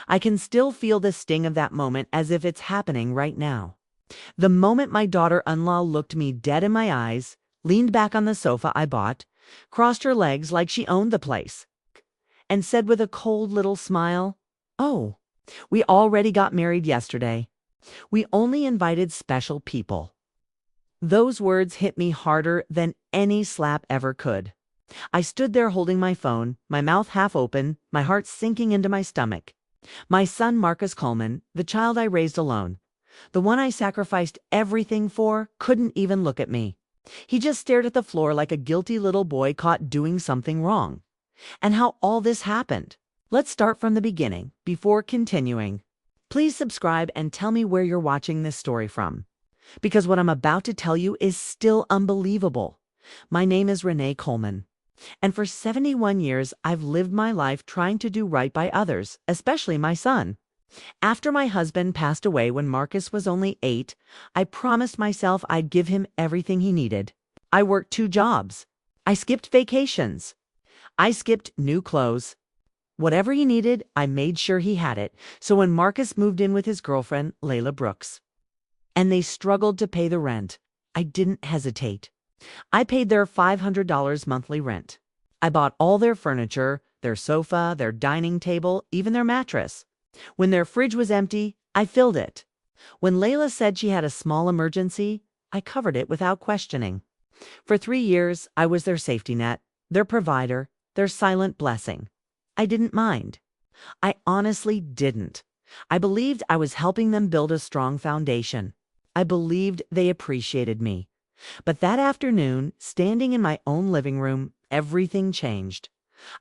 I can still feel the sting of that moment as if it's happening right now. The moment my daughter-in-law looked me dead in my eyes, leaned back on the sofa I bought, crossed her legs like she owned the place, and said with a cold little smile, "Oh, we already got married yesterday. We only invited special people." Those words hit me harder than any slap ever could. I stood there holding my phone, my mouth half open, my heart sinking into my stomach. My son Marcus Coleman, the child I raised alone, the one I sacrificed everything for, couldn't even look at me. He just stared at the floor like a guilty little boy caught doing something wrong. And how all this happened. Let's start from the beginning, before continuing. Please subscribe and tell me where you're watching this story from, because what I'm about to tell you is still unbelievable. My name is Renee Coleman, and for 71 years I've lived my life trying to do right by others, especially my son. After my husband passed away when Marcus was only 8, I promised myself I'd give him everything he needed. I worked 2 jobs. I skipped vacations. I skipped new clothes. Whatever he needed, I made sure he had it. So when Marcus moved in with his girlfriend, Layla Brooks, and they struggled to pay the rent, I didn't hesitate. I paid their $500 monthly rent. I bought all their furniture, their sofa, their dining table, even their mattress. When their fridge was empty, I filled it. When Layla said she had a small emergency, I covered it without questioning. For 3 years, I was their safety net, their provider, their silent blessing. I didn't mind. I honestly didn't. I believed I was helping them build a strong foundation. I believed they appreciated me. But that afternoon, standing in my own living room, everything changed.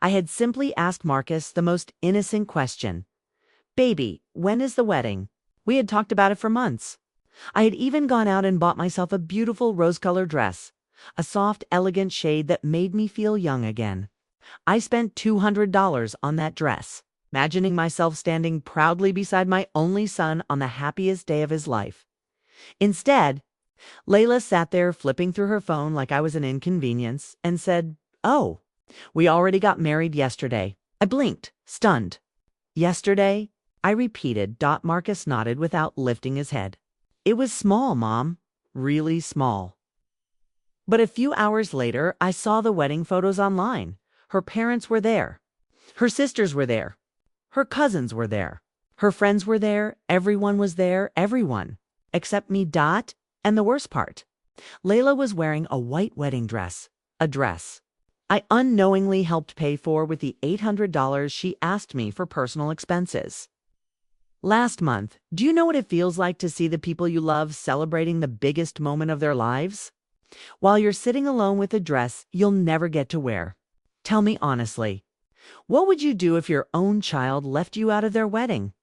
I had simply asked Marcus the most innocent question. "Baby, when is the wedding?" We had talked about it for months. I had even gone out and bought myself a beautiful rose-colored dress, a soft, elegant shade that made me feel young again. I spent $200 on that dress, imagining myself standing proudly beside my only son on the happiest day of his life. Instead, Layla sat there flipping through her phone like I was an inconvenience and said, "Oh, we already got married yesterday." I blinked, stunned. "Yesterday?" I repeated. Marcus nodded without lifting his head. "It was small, Mom. Really small." But a few hours later, I saw the wedding photos online. Her parents were there. Her sisters were there. Her cousins were there. Her friends were there. Everyone was there. Everyone. Except me. And the worst part, Layla was wearing a white wedding dress. A dress I unknowingly helped pay for with the $800 she asked me for personal expenses. Last month, do you know what it feels like to see the people you love celebrating the biggest moment of their lives? While you're sitting alone with a dress you'll never get to wear. Tell me honestly, what would you do if your own child left you out of their wedding?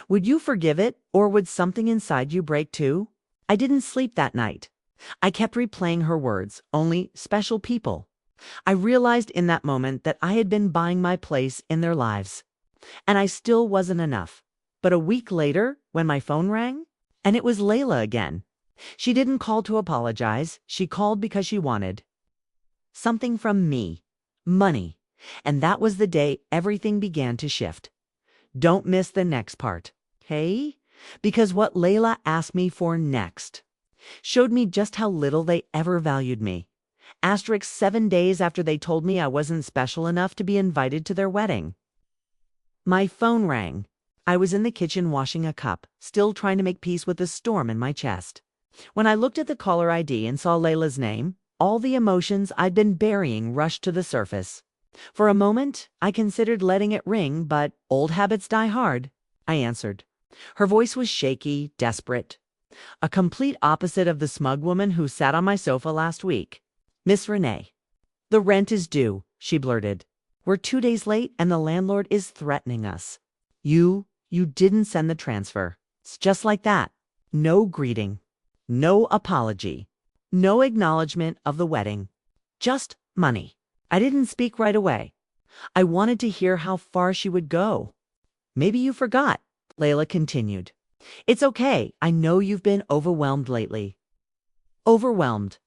Would you forgive it, or would something inside you break too? I didn't sleep that night. I kept replaying her words, only special people. I realized in that moment that I had been buying my place in their lives. And I still wasn't enough. But a week later, when my phone rang, and it was Layla again. She didn't call to apologize. She called because she wanted something from me. Money. And that was the day everything began to shift. Don't miss the next part, okay? Because what Layla asked me for next showed me just how little they ever valued me. 7 days after they told me I wasn't special enough to be invited to their wedding. My phone rang. I was in the kitchen washing a cup, still trying to make peace with the storm in my chest. When I looked at the caller ID and saw Layla's name, all the emotions I'd been burying rushed to the surface. For a moment, I considered letting it ring, but old habits die hard. I answered. Her voice was shaky, desperate. A complete opposite of the smug woman who sat on my sofa last week. "Miss Renee, the rent is due," she blurted. "We're 2 days late and the landlord is threatening us. You didn't send the transfer." It's just like that. No greeting. No apology. No acknowledgement of the wedding. Just money. I didn't speak right away. I wanted to hear how far she would go. "Maybe you forgot," Layla continued. "It's okay. I know you've been overwhelmed lately." Overwhelmed.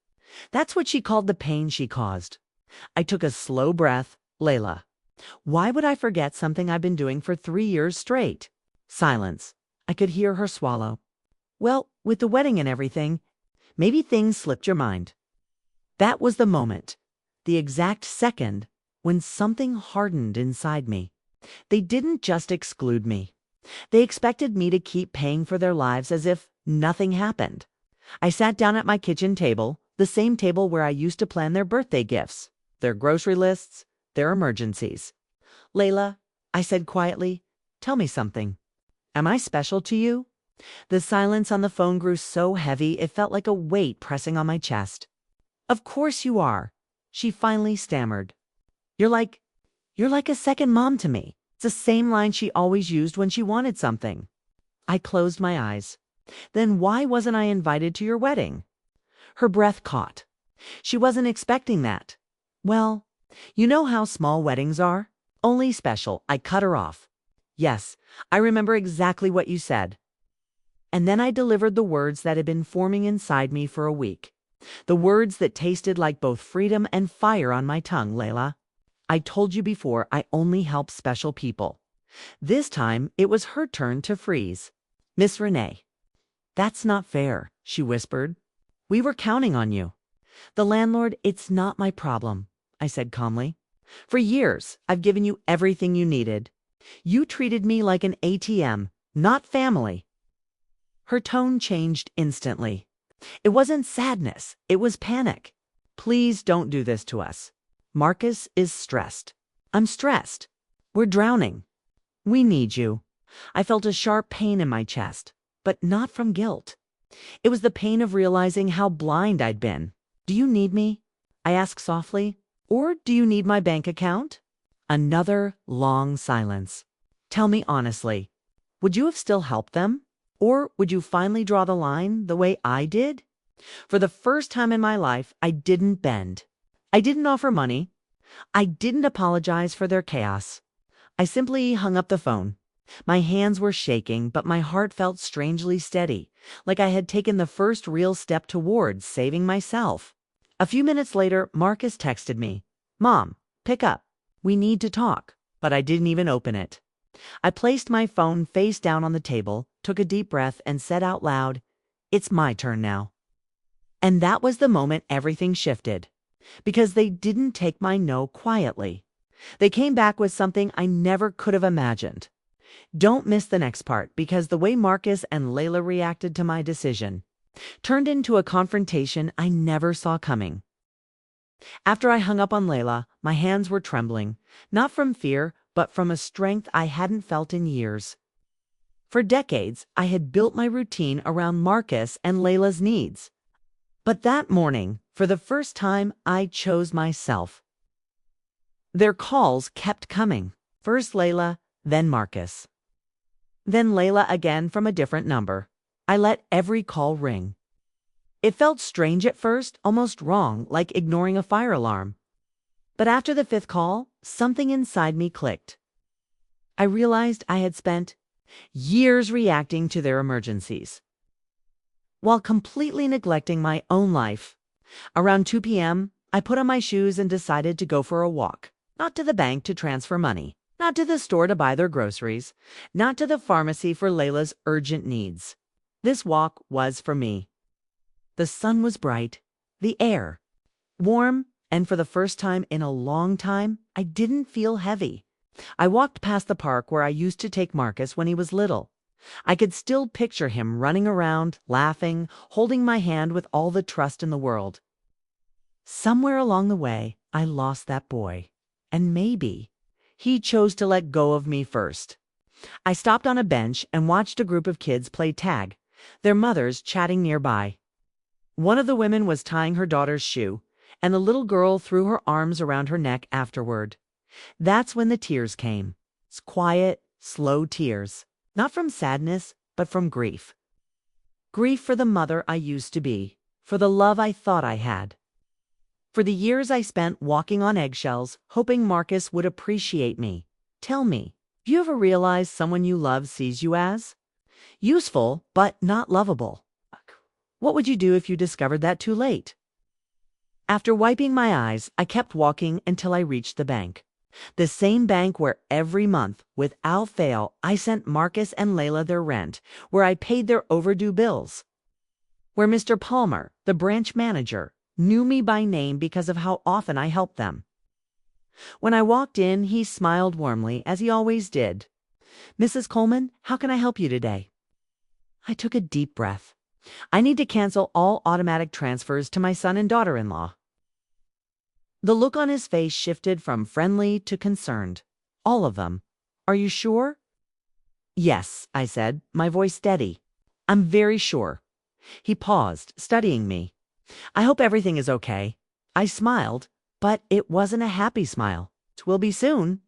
That's what she called the pain she caused. I took a slow breath. "Layla, why would I forget something I've been doing for 3 years straight? Silence. I could hear her swallow. Well, with the wedding and everything, maybe things slipped your mind. That was the moment, the exact second, when something hardened inside me. They didn't just exclude me. They expected me to keep paying for their lives as if nothing happened. I sat down at my kitchen table, the same table where I used to plan their birthday gifts, their grocery lists, their emergencies. Layla, I said quietly, tell me something. Am I special to you? The silence on the phone grew so heavy it felt like a weight pressing on my chest. Of course you are, she finally stammered. You're like a second mom to me. It's the same line she always used when she wanted something. I closed my eyes. Then why wasn't I invited to your wedding? Her breath caught. She wasn't expecting that. Well, you know how small weddings are? Only special. I cut her off. Yes, I remember exactly what you said. And then I delivered the words that had been forming inside me for a week. The words that tasted like both freedom and fire on my tongue, Layla. I told you before, I only help special people. This time, it was her turn to freeze. Miss Renee. That's not fair, she whispered. We were counting on you. The landlord, it's not my problem, I said calmly. For years, I've given you everything you needed. You treated me like an ATM, not family. Her tone changed instantly. It wasn't sadness, it was panic. Please don't do this to us. Marcus is stressed. I'm stressed. We're drowning. We need you. I felt a sharp pain in my chest, but not from guilt. It was the pain of realizing how blind I'd been. Do you need me? I asked softly. Or do you need my bank account? Another long silence. Tell me honestly, would you have still helped them? Or would you finally draw the line the way I did? For the first time in my life, I didn't bend. I didn't offer money. I didn't apologize for their chaos. I simply hung up the phone. My hands were shaking, but my heart felt strangely steady, like I had taken the first real step towards saving myself. A few minutes later, Marcus texted me, Mom, pick up. We need to talk. But I didn't even open it. I placed my phone face down on the table, took a deep breath, and said out loud, It's my turn now. And that was the moment everything shifted. Because they didn't take my no quietly. They came back with something I never could have imagined. Don't miss the next part, because the way Marcus and Layla reacted to my decision turned into a confrontation I never saw coming. After I hung up on Layla, my hands were trembling, not from fear, but from a strength I hadn't felt in years. For decades, I had built my routine around Marcus and Layla's needs. But that morning, for the first time, I chose myself. Their calls kept coming. First Layla, then Marcus. Then Layla again from a different number. I let every call ring. It felt strange at first, almost wrong, like ignoring a fire alarm. But after the fifth call, something inside me clicked. I realized I had spent years reacting to their emergencies, while completely neglecting my own life. Around 2 p.m., I put on my shoes and decided to go for a walk. Not to the bank to transfer money, not to the store to buy their groceries, not to the pharmacy for Layla's urgent needs. This walk was for me. The sun was bright, the air warm, and for the first time in a long time, I didn't feel heavy. I walked past the park where I used to take Marcus when he was little. I could still picture him running around, laughing, holding my hand with all the trust in the world. Somewhere along the way, I lost that boy. And maybe he chose to let go of me first. I stopped on a bench and watched a group of kids play tag, their mothers chatting nearby. One of the women was tying her daughter's shoe, and the little girl threw her arms around her neck afterward. That's when the tears came. It's quiet, slow tears. Not from sadness, but from grief. Grief for the mother I used to be, for the love I thought I had. For the years I spent walking on eggshells, hoping Marcus would appreciate me. Tell me, do you ever realize someone you love sees you as useful, but not lovable? What would you do if you discovered that too late? After wiping my eyes, I kept walking until I reached the bank. The same bank where every month, without fail, I sent Marcus and Layla their rent, where I paid their overdue bills. Where Mr. Palmer, the branch manager, knew me by name because of how often I helped them. When I walked in, he smiled warmly, as he always did. "Mrs. Coleman, how can I help you today?" I took a deep breath. I need to cancel all automatic transfers to my son and daughter-in-law. The look on his face shifted from friendly to concerned. "All of them. Are you sure?" "Yes," I said, my voice steady. "I'm very sure." He paused, studying me. "I hope everything is okay." I smiled, but it wasn't a happy smile. "It will be soon."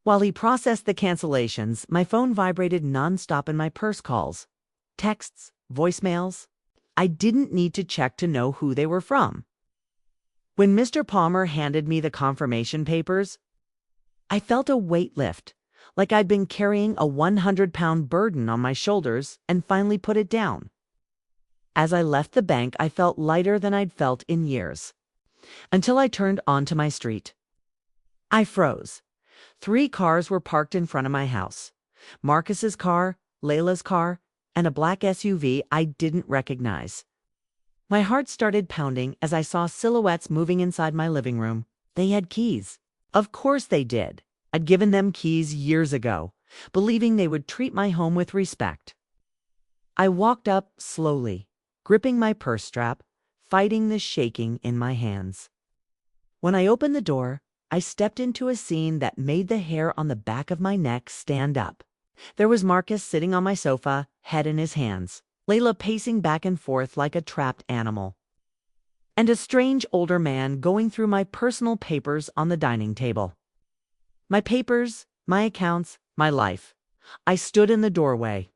While he processed the cancellations, my phone vibrated nonstop in my purse calls. Texts, voicemails. I didn't need to check to know who they were from. When Mr. Palmer handed me the confirmation papers, I felt a weight lift, like I'd been carrying a 100-pound burden on my shoulders and finally put it down. As I left the bank, I felt lighter than I'd felt in years, until I turned onto my street. I froze. 3 cars were parked in front of my house. Marcus's car, Layla's car, and a black SUV I didn't recognize. My heart started pounding as I saw silhouettes moving inside my living room. They had keys. Of course they did. I'd given them keys years ago, believing they would treat my home with respect. I walked up slowly, gripping my purse strap, fighting the shaking in my hands. When I opened the door, I stepped into a scene that made the hair on the back of my neck stand up. There was Marcus sitting on my sofa, head in his hands, Layla pacing back and forth like a trapped animal, and a strange older man going through my personal papers on the dining table. My papers, my accounts, my life. I stood in the doorway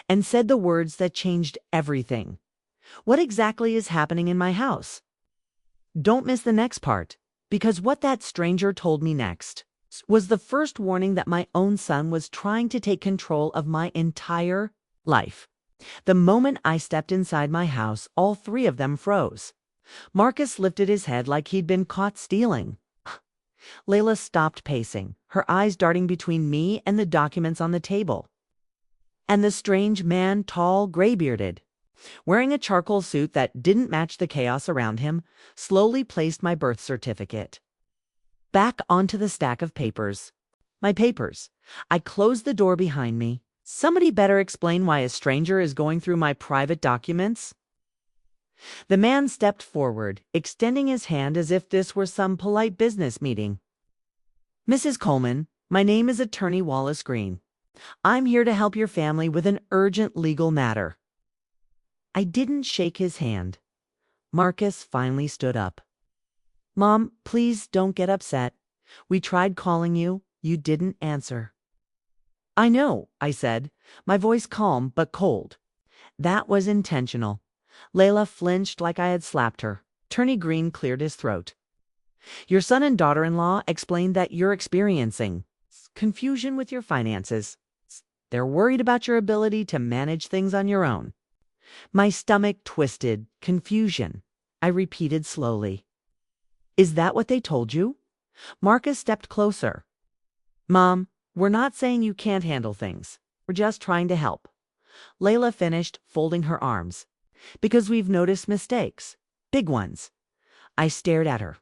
and said the words that changed everything. What exactly is happening in my house? Don't miss the next part, because what that stranger told me next was the first warning that my own son was trying to take control of my entire life. The moment I stepped inside my house, all 3 of them froze. Marcus lifted his head like he'd been caught stealing. Layla stopped pacing, her eyes darting between me and the documents on the table. And the strange man, tall, gray-bearded, wearing a charcoal suit that didn't match the chaos around him, slowly placed my birth certificate back onto the stack of papers. My papers. I closed the door behind me. Somebody better explain why a stranger is going through my private documents. The man stepped forward, extending his hand as if this were some polite business meeting. "Mrs. Coleman, my name is Attorney Wallace Green. I'm here to help your family with an urgent legal matter." I didn't shake his hand. Marcus finally stood up. "Mom, please don't get upset. We tried calling you. You didn't answer." "I know," I said, my voice calm but cold. That was intentional. Layla flinched like I had slapped her. Attorney Green cleared his throat. "Your son and daughter-in-law explained that you're experiencing confusion with your finances. They're worried about your ability to manage things on your own." My stomach twisted. "Confusion," I repeated slowly. "Is that what they told you?" Marcus stepped closer. "Mom, we're not saying you can't handle things. We're just trying to help." Layla finished, folding her arms. "Because we've noticed mistakes. Big ones." I stared at her.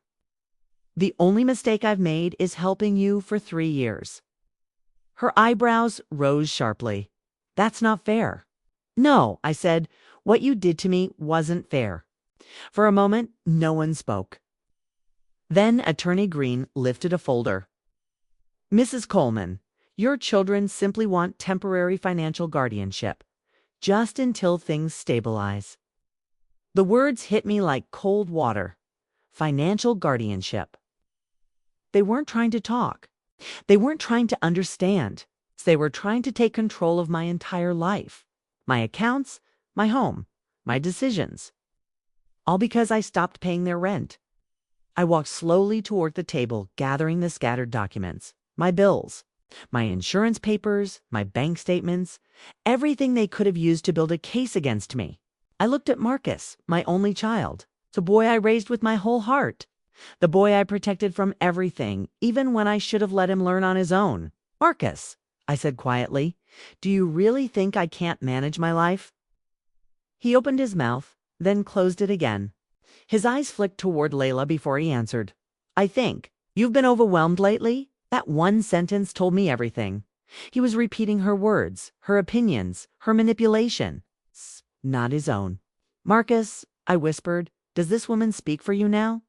"The only mistake I've made is helping you for 3 years. Her eyebrows rose sharply. "That's not fair." "No," I said, "what you did to me wasn't fair." For a moment, no one spoke. Then Attorney Green lifted a folder. "Mrs. Coleman, your children simply want temporary financial guardianship, just until things stabilize." The words hit me like cold water. Financial guardianship. They weren't trying to talk. They weren't trying to understand. They were trying to take control of my entire life. My accounts, my home, my decisions. All because I stopped paying their rent. I walked slowly toward the table, gathering the scattered documents, my bills, my insurance papers, my bank statements, everything they could have used to build a case against me. I looked at Marcus, my only child, the boy I raised with my whole heart. The boy I protected from everything, even when I should have let him learn on his own. Marcus, I said quietly, do you really think I can't manage my life? He opened his mouth, then closed it again. His eyes flicked toward Layla before he answered. I think. You've been overwhelmed lately? That one sentence told me everything. He was repeating her words, her opinions, her manipulation. Not his own. Marcus, I whispered, does this woman speak for you now?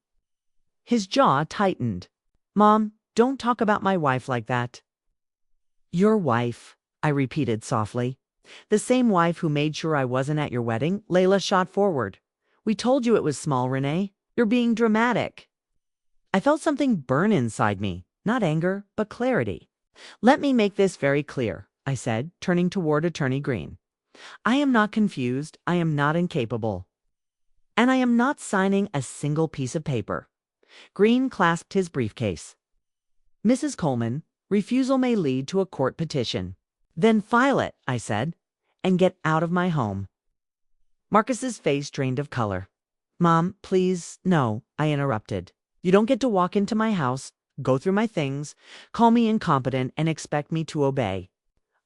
His jaw tightened. Mom, don't talk about my wife like that. Your wife, I repeated softly. The same wife who made sure I wasn't at your wedding. Layla shot forward. We told you it was small, Renee. You're being dramatic. I felt something burn inside me, not anger, but clarity. Let me make this very clear, I said, turning toward Attorney Green. I am not confused, I am not incapable. And I am not signing a single piece of paper. Green clasped his briefcase. Mrs. Coleman, refusal may lead to a court petition. Then file it, I said, and get out of my home. Marcus's face drained of color. Mom, please, no, I interrupted. You don't get to walk into my house, go through my things, call me incompetent, and expect me to obey.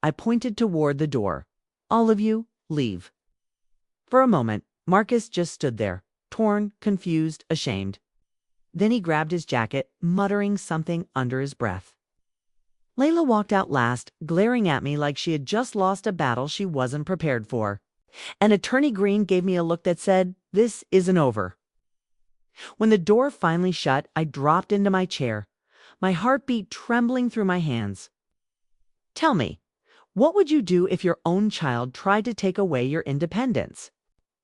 I pointed toward the door. All of you, leave. For a moment, Marcus just stood there, torn, confused, ashamed. Then he grabbed his jacket, muttering something under his breath. Layla walked out last, glaring at me like she had just lost a battle she wasn't prepared for. And Attorney Green gave me a look that said, this isn't over. When the door finally shut, I dropped into my chair, my heartbeat trembling through my hands. Tell me, what would you do if your own child tried to take away your independence?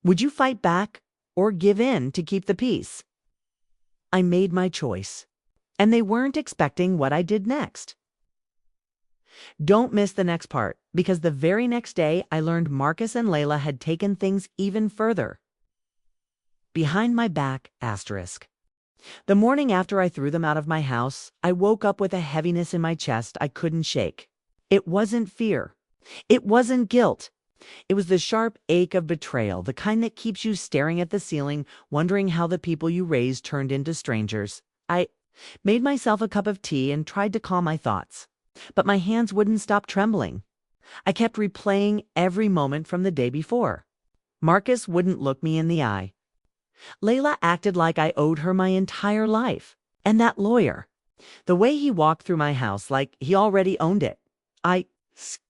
Would you fight back or give in to keep the peace? I made my choice, and they weren't expecting what I did next. Don't miss the next part, because the very next day I learned Marcus and Layla had taken things even further. Behind my back, asterisk. The morning after I threw them out of my house, I woke up with a heaviness in my chest I couldn't shake. It wasn't fear. It wasn't guilt. It was the sharp ache of betrayal, the kind that keeps you staring at the ceiling, wondering how the people you raised turned into strangers. I made myself a cup of tea and tried to calm my thoughts, but my hands wouldn't stop trembling. I kept replaying every moment from the day before. Marcus wouldn't look me in the eye. Layla acted like I owed her my entire life. And that lawyer, the way he walked through my house like he already owned it. I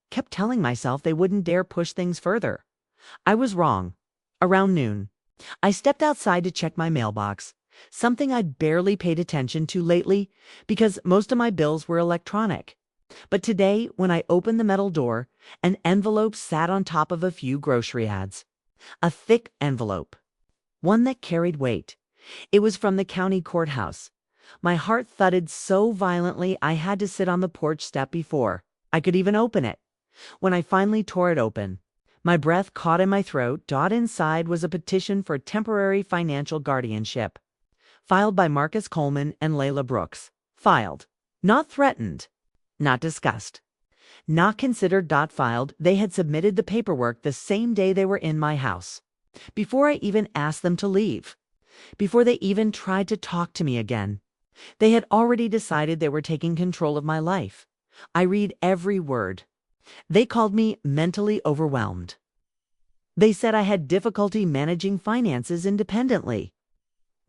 kept telling myself they wouldn't dare push things further. I was wrong. Around noon, I stepped outside to check my mailbox, something I'd barely paid attention to lately because most of my bills were electronic. But today, when I opened the metal door, an envelope sat on top of a few grocery ads. A thick envelope. One that carried weight. It was from the county courthouse. My heart thudded so violently I had to sit on the porch step before I could even open it. When I finally tore it open, my breath caught in my throat. Inside was a petition for temporary financial guardianship. Filed by Marcus Coleman and Layla Brooks. Filed. Not threatened. Not discussed. Not considered. Filed. They had submitted the paperwork the same day they were in my house. Before I even asked them to leave. Before they even tried to talk to me again. They had already decided they were taking control of my life. I read every word. They called me mentally overwhelmed. They said I had difficulty managing finances independently.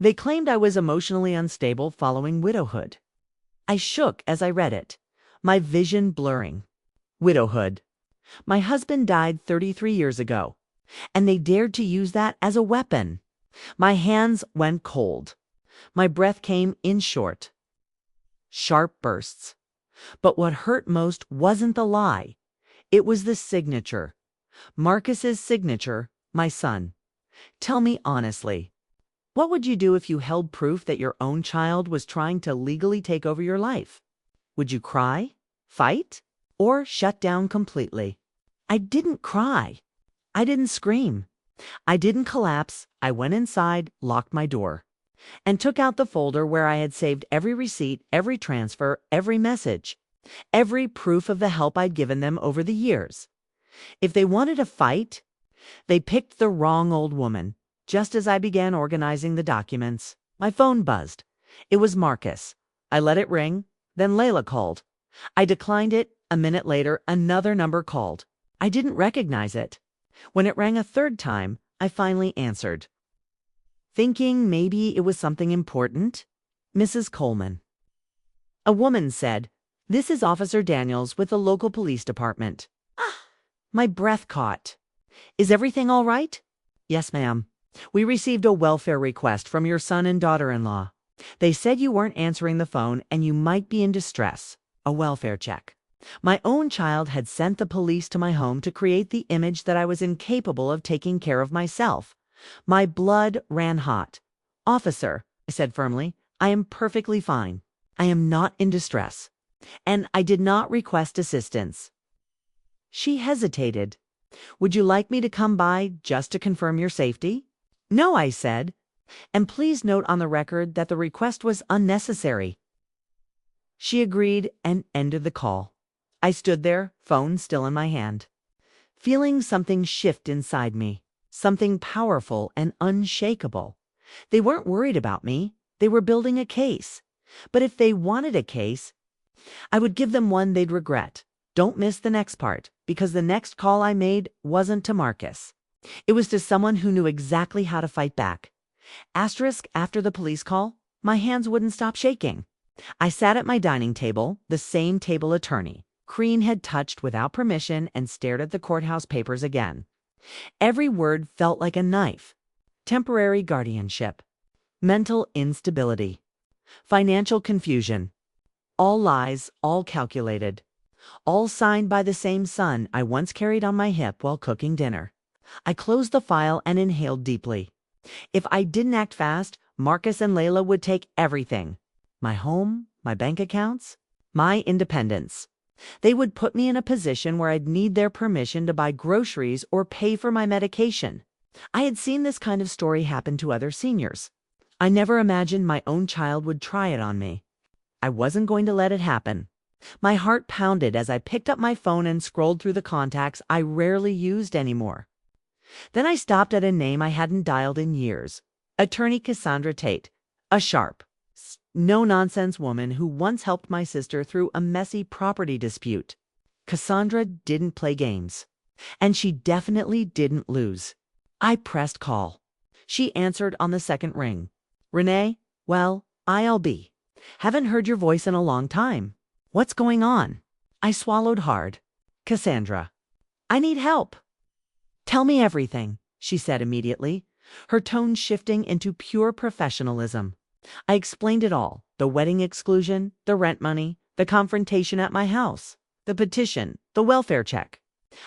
They claimed I was emotionally unstable following widowhood. I shook as I read it, my vision blurring. Widowhood. My husband died 33 years ago, and they dared to use that as a weapon. My hands went cold. My breath came in short, sharp bursts. But what hurt most wasn't the lie. It was the signature. Marcus's signature, my son. Tell me honestly, what would you do if you held proof that your own child was trying to legally take over your life? Would you cry, fight, or shut down completely? I didn't cry. I didn't scream. I didn't collapse. I went inside, locked my door, and took out the folder where I had saved every receipt, every transfer, every message, every proof of the help I'd given them over the years. If they wanted a fight, they picked the wrong old woman. Just as I began organizing the documents, my phone buzzed. It was Marcus. I let it ring, then Layla called. I declined it. A minute later, another number called. I didn't recognize it. When it rang a third time, I finally answered, thinking maybe it was something important. Mrs. Coleman. A woman said, "This is Officer Daniels with the local police department." My breath caught. "Is everything all right?" "Yes, ma'am. We received a welfare request from your son and daughter-in-law. They said you weren't answering the phone and you might be in distress. A welfare check." My own child had sent the police to my home to create the image that I was incapable of taking care of myself. My blood ran hot. "Officer," I said firmly, "I am perfectly fine. I am not in distress. And I did not request assistance." She hesitated. "Would you like me to come by just to confirm your safety?" "No," I said. "And please note on the record that the request was unnecessary." She agreed and ended the call. I stood there, phone still in my hand, feeling something shift inside me, something powerful and unshakable. They weren't worried about me. They were building a case. But if they wanted a case, I would give them one they'd regret. Don't miss the next part, because the next call I made wasn't to Marcus. It was to someone who knew exactly how to fight back. Asterisk after the police call, my hands wouldn't stop shaking. I sat at my dining table, the same table attorney Crean had touched without permission, and stared at the courthouse papers again. Every word felt like a knife. Temporary guardianship. Mental instability. Financial confusion. All lies, all calculated. All signed by the same son I once carried on my hip while cooking dinner. I closed the file and inhaled deeply. If I didn't act fast, Marcus and Layla would take everything. My home, my bank accounts, my independence. They would put me in a position where I'd need their permission to buy groceries or pay for my medication. I had seen this kind of story happen to other seniors. I never imagined my own child would try it on me. I wasn't going to let it happen. My heart pounded as I picked up my phone and scrolled through the contacts I rarely used anymore. Then I stopped at a name I hadn't dialed in years. Attorney Cassandra Tate, a sharp, no-nonsense woman who once helped my sister through a messy property dispute. Cassandra didn't play games, and she definitely didn't lose. I pressed call. She answered on the second ring. "Renee, well, ILB. Haven't heard your voice in a long time. What's going on?" I swallowed hard. "Cassandra, I need help." "Tell me everything," she said immediately, her tone shifting into pure professionalism. I explained it all: the wedding exclusion, the rent money, the confrontation at my house, the petition, the welfare check.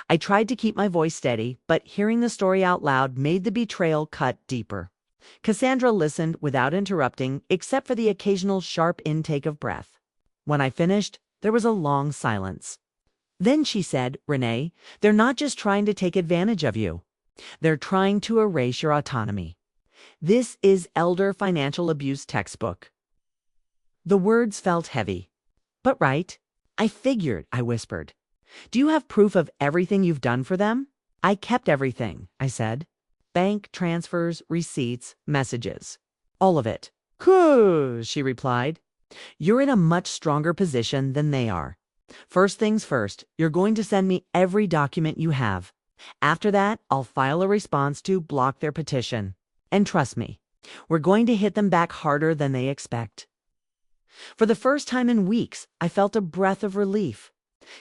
I tried to keep my voice steady, but hearing the story out loud made the betrayal cut deeper. Cassandra listened without interrupting, except for the occasional sharp intake of breath. When I finished, there was a long silence. Then she said, "Renee, they're not just trying to take advantage of you. They're trying to erase your autonomy. This is elder financial abuse textbook." The words felt heavy. "But right." "I figured," I whispered. "Do you have proof of everything you've done for them?" "I kept everything," I said. "Bank transfers, receipts, messages. All of it." "Cool," she replied. "You're in a much stronger position than they are. First things first, you're going to send me every document you have. After that, I'll file a response to block their petition. And trust me, we're going to hit them back harder than they expect." For the first time in weeks, I felt a breath of relief.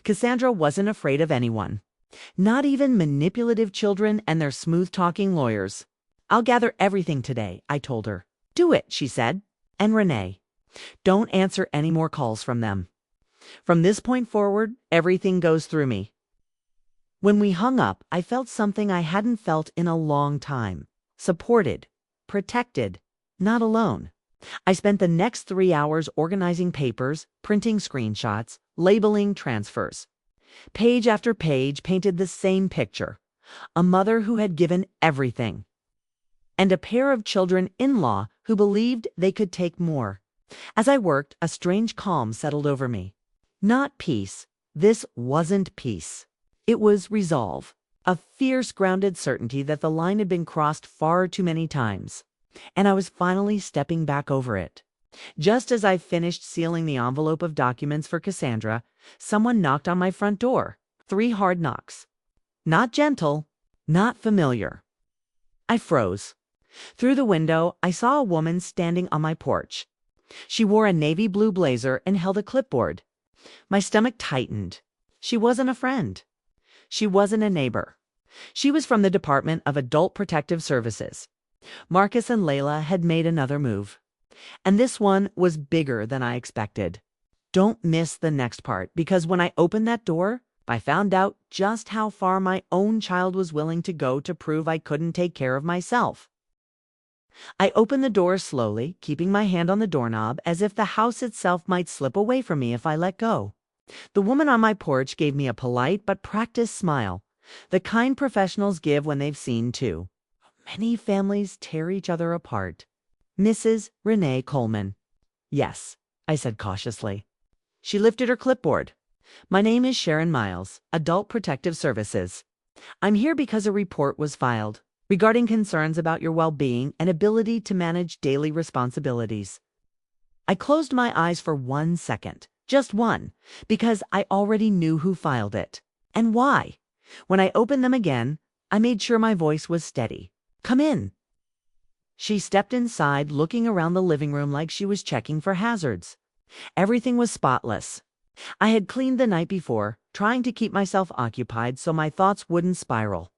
Cassandra wasn't afraid of anyone. Not even manipulative children and their smooth-talking lawyers. "I'll gather everything today," I told her. "Do it," she said. "And Renee, don't answer any more calls from them. From this point forward, everything goes through me." When we hung up, I felt something I hadn't felt in a long time. Supported, protected, not alone. I spent the next 3 hours organizing papers, printing screenshots, labeling transfers. Page after page painted the same picture: a mother who had given everything, and a pair of children-in-law who believed they could take more. As I worked, a strange calm settled over me. Not peace. This wasn't peace. It was resolve. A fierce, grounded certainty that the line had been crossed far too many times, and I was finally stepping back over it. Just as I finished sealing the envelope of documents for Cassandra, someone knocked on my front door. 3 hard knocks. Not gentle, not familiar. I froze. Through the window, I saw a woman standing on my porch. She wore a navy blue blazer and held a clipboard. My stomach tightened. She wasn't a friend. She wasn't a neighbor. She was from the Department of Adult Protective Services. Marcus and Layla had made another move. And this one was bigger than I expected. Don't miss the next part, because when I opened that door, I found out just how far my own child was willing to go to prove I couldn't take care of myself. I opened the door slowly, keeping my hand on the doorknob as if the house itself might slip away from me if I let go. The woman on my porch gave me a polite but practiced smile, the kind professionals give when they've seen two. Many families tear each other apart. Mrs. Renee Coleman. Yes, I said cautiously. She lifted her clipboard. My name is Sharon Miles, Adult Protective Services. I'm here because a report was filed regarding concerns about your well-being and ability to manage daily responsibilities. I closed my eyes for 1 second, just one, because I already knew who filed it and why. When I opened them again, I made sure my voice was steady. Come in. She stepped inside, looking around the living room like she was checking for hazards. Everything was spotless. I had cleaned the night before, trying to keep myself occupied so my thoughts wouldn't spiral.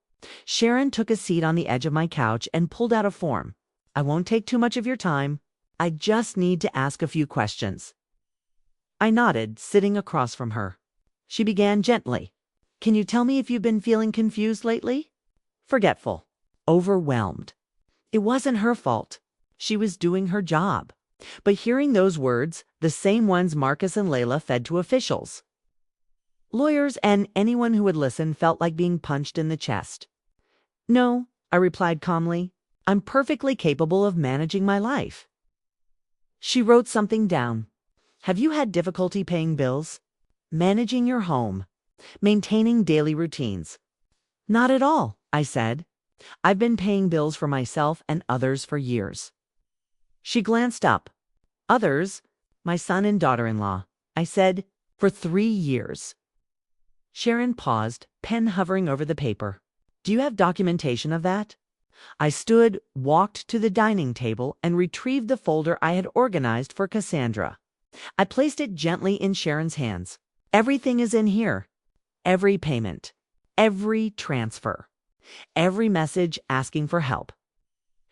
Sharon took a seat on the edge of my couch and pulled out a form. I won't take too much of your time. I just need to ask a few questions. I nodded, sitting across from her. She began gently. Can you tell me if you've been feeling confused lately? Forgetful. Overwhelmed. It wasn't her fault. She was doing her job. But hearing those words, the same ones Marcus and Layla fed to officials. Lawyers and anyone who would listen felt like being punched in the chest. No, I replied calmly. I'm perfectly capable of managing my life. She wrote something down. Have you had difficulty paying bills? Managing your home? Maintaining daily routines? Not at all, I said. I've been paying bills for myself and others for years. She glanced up. Others? My son and daughter-in-law. I said, for 3 years. Sharon paused, pen hovering over the paper. Do you have documentation of that? I stood, walked to the dining table, and retrieved the folder I had organized for Cassandra. I placed it gently in Sharon's hands. Everything is in here. Every payment. Every transfer. Every message asking for help.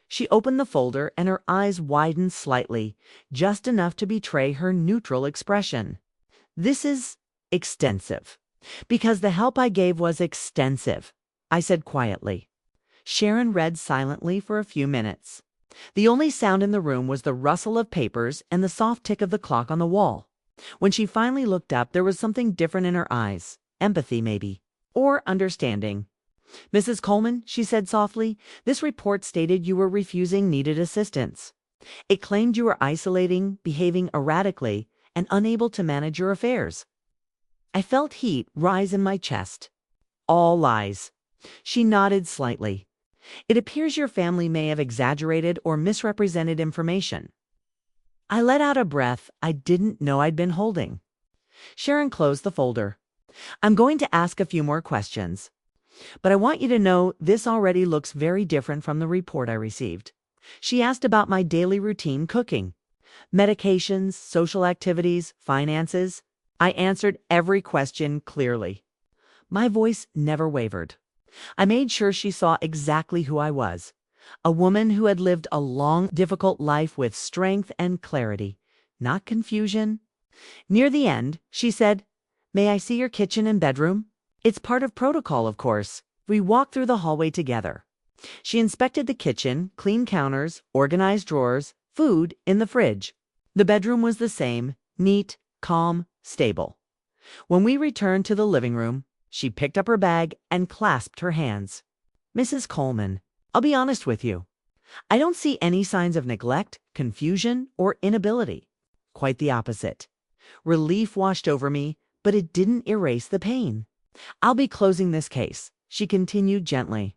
She opened the folder and her eyes widened slightly, just enough to betray her neutral expression. This is extensive. Because the help I gave was extensive, I said quietly. Sharon read silently for a few minutes. The only sound in the room was the rustle of papers and the soft tick of the clock on the wall. When she finally looked up, there was something different in her eyes. Empathy, maybe. Or understanding. Mrs. Coleman, she said softly, this report stated you were refusing needed assistance. It claimed you were isolating, behaving erratically, and unable to manage your affairs. I felt heat rise in my chest. All lies. She nodded slightly. It appears your family may have exaggerated or misrepresented information. I let out a breath I didn't know I'd been holding. Sharon closed the folder. I'm going to ask a few more questions. But I want you to know this already looks very different from the report I received. She asked about my daily routine cooking, medications, social activities, finances. I answered every question clearly. My voice never wavered. I made sure she saw exactly who I was, a woman who had lived a long, difficult life with strength and clarity, not confusion. Near the end, she said, May I see your kitchen and bedroom? It's part of protocol, of course. We walked through the hallway together. She inspected the kitchen, clean counters, organized drawers, food in the fridge. The bedroom was the same, neat, calm, stable. When we returned to the living room, she picked up her bag and clasped her hands. Mrs. Coleman, I'll be honest with you. I don't see any signs of neglect, confusion, or inability. Quite the opposite. Relief washed over me, but it didn't erase the pain. I'll be closing this case, she continued gently,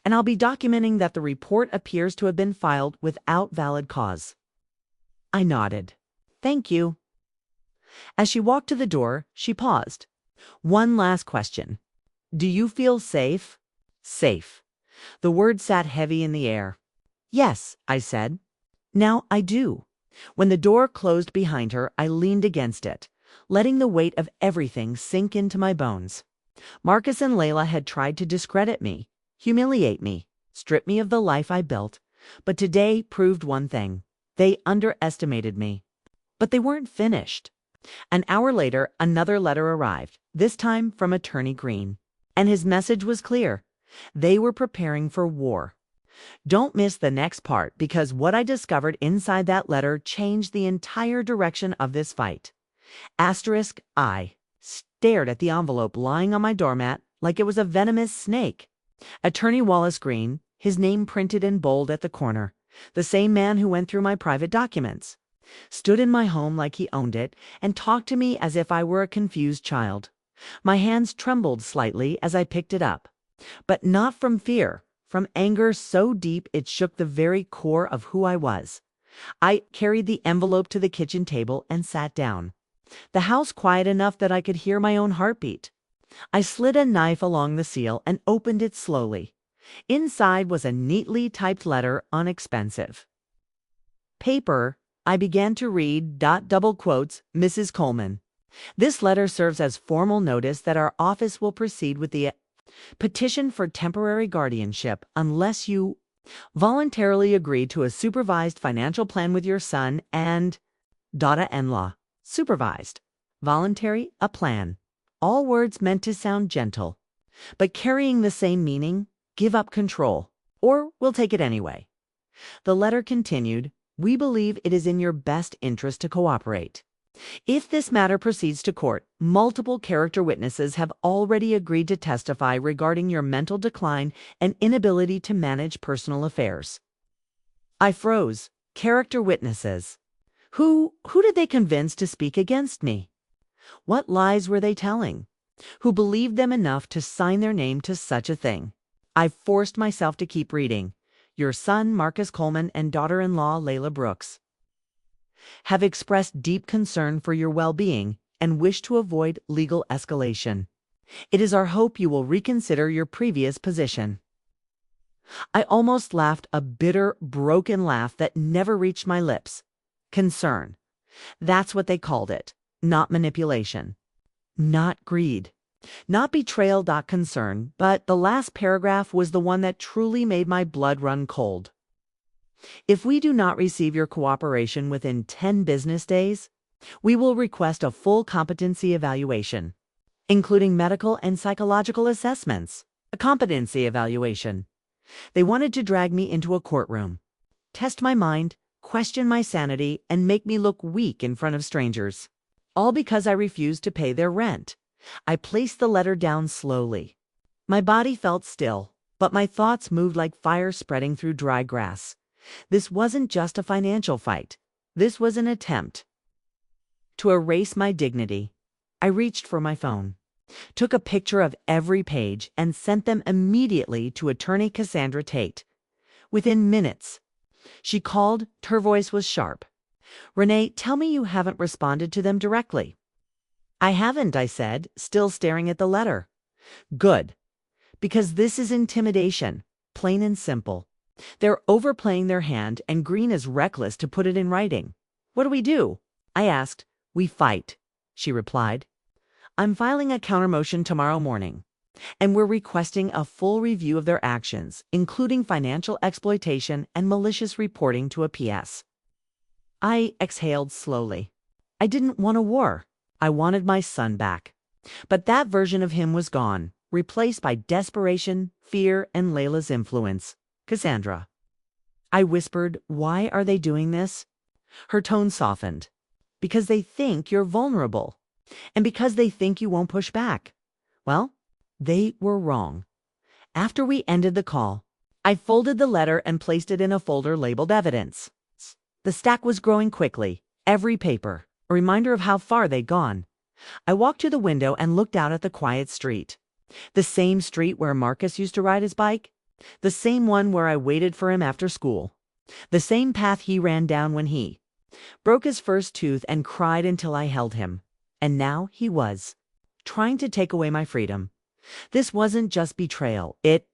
and I'll be documenting that the report appears to have been filed without valid cause. I nodded. Thank you. As she walked to the door, she paused. One last question. Do you feel safe? Safe. The word sat heavy in the air. Yes, I said. Now I do. When the door closed behind her, I leaned against it, letting the weight of everything sink into my bones. Marcus and Layla had tried to discredit me, humiliate me, strip me of the life I built, but today proved one thing. They underestimated me. But they weren't finished. An hour later, another letter arrived, this time from Attorney Green. And his message was clear. They were preparing for war. Don't miss the next part, because what I discovered inside that letter changed the entire direction of this fight. I stared at the envelope lying on my doormat like it was a venomous snake. Attorney Wallace Green, his name printed in bold at the corner, the same man who went through my private documents, stood in my home like he owned it and talked to me as if I were a confused child. My hands trembled slightly as I picked it up, but not from fear, from anger so deep it shook the very core of who I was. I carried the envelope to the kitchen table and sat down, the house quiet enough that I could hear my own heartbeat. I slid a knife along the seal and opened it slowly. Inside was a neatly typed letter on expensive paper. I began to read, double quotes, Mrs. Coleman. This letter serves as formal notice that our office will proceed with the petition for temporary guardianship unless you voluntarily agree to a supervised financial plan with your son and daughter-in-law. Supervised, voluntary, a plan. All words meant to sound gentle, but carrying the same meaning. Give up control, or we'll take it anyway. The letter continued, we believe it is in your best interest to cooperate. If this matter proceeds to court, multiple character witnesses have already agreed to testify regarding your mental decline and inability to manage personal affairs. I froze. Character witnesses. Who did they convince to speak against me? What lies were they telling? Who believed them enough to sign their name to such a thing? I forced myself to keep reading. Your son, Marcus Coleman, and daughter-in-law, Layla Brooks, have expressed deep concern for your well-being and wish to avoid legal escalation. It is our hope you will reconsider your previous position. I almost laughed, a bitter, broken laugh that never reached my lips. Concern. That's what they called it. Not manipulation. Not greed. Not betrayal. Concern, but the last paragraph was the one that truly made my blood run cold. If we do not receive your cooperation within 10 business days, we will request a full competency evaluation, including medical and psychological assessments. A competency evaluation. They wanted to drag me into a courtroom, test my mind, question my sanity, and make me look weak in front of strangers. All because I refused to pay their rent. I placed the letter down slowly. My body felt still, but my thoughts moved like fire spreading through dry grass. This wasn't just a financial fight. This was an attempt to erase my dignity. I reached for my phone, took a picture of every page, and sent them immediately to Attorney Cassandra Tate. Within minutes, she called. Her voice was sharp. Renee, tell me you haven't responded to them directly. I haven't, I said, still staring at the letter. Good. Because this is intimidation, plain and simple. They're overplaying their hand, and Green is reckless to put it in writing. What do? I asked. We fight, she replied. I'm filing a countermotion tomorrow morning, and we're requesting a full review of their actions, including financial exploitation and malicious reporting to a PS. I exhaled slowly. I didn't want a war. I wanted my son back. But that version of him was gone, replaced by desperation, fear, and Layla's influence. Cassandra. I whispered, why are they doing this? Her tone softened. Because they think you're vulnerable. And because they think you won't push back. Well, they were wrong. After we ended the call, I folded the letter and placed it in a folder labeled evidence. The stack was growing quickly, every paper, a reminder of how far they'd gone. I walked to the window and looked out at the quiet street. The same street where Marcus used to ride his bike. The same one where I waited for him after school. The same path he ran down when he broke his first tooth and cried until I held him. And now he was trying to take away my freedom. This wasn't just betrayal. It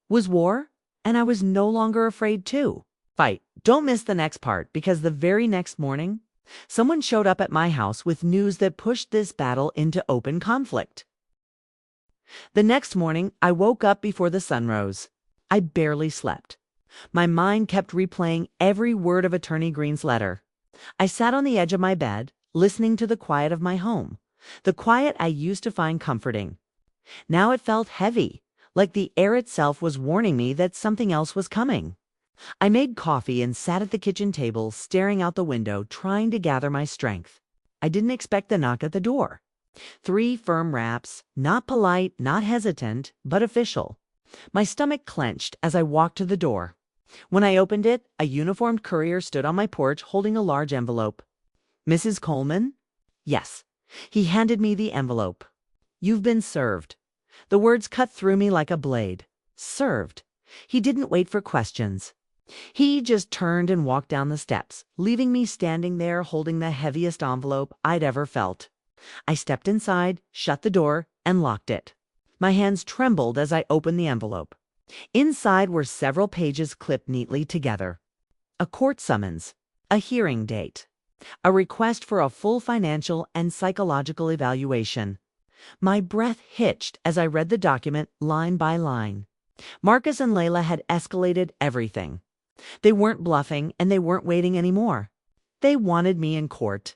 was war, and I was no longer afraid to fight. Don't miss the next part, because the very next morning, someone showed up at my house with news that pushed this battle into open conflict. The next morning, I woke up before the sun rose. I barely slept. My mind kept replaying every word of Attorney Green's letter. I sat on the edge of my bed, listening to the quiet of my home, the quiet I used to find comforting. Now it felt heavy, like the air itself was warning me that something else was coming. I made coffee and sat at the kitchen table, staring out the window, trying to gather my strength. I didn't expect the knock at the door. 3 firm raps, not polite, not hesitant, but official. My stomach clenched as I walked to the door. When I opened it, a uniformed courier stood on my porch holding a large envelope. "Mrs. Coleman?" "Yes." He handed me the envelope. "You've been served." The words cut through me like a blade. Served. He didn't wait for questions. He just turned and walked down the steps, leaving me standing there holding the heaviest envelope I'd ever felt. I stepped inside, shut the door, and locked it. My hands trembled as I opened the envelope. Inside were several pages clipped neatly together. A court summons, a hearing date, a request for a full financial and psychological evaluation. My breath hitched as I read the document line by line. Marcus and Layla had escalated everything. They weren't bluffing, and they weren't waiting anymore. They wanted me in court.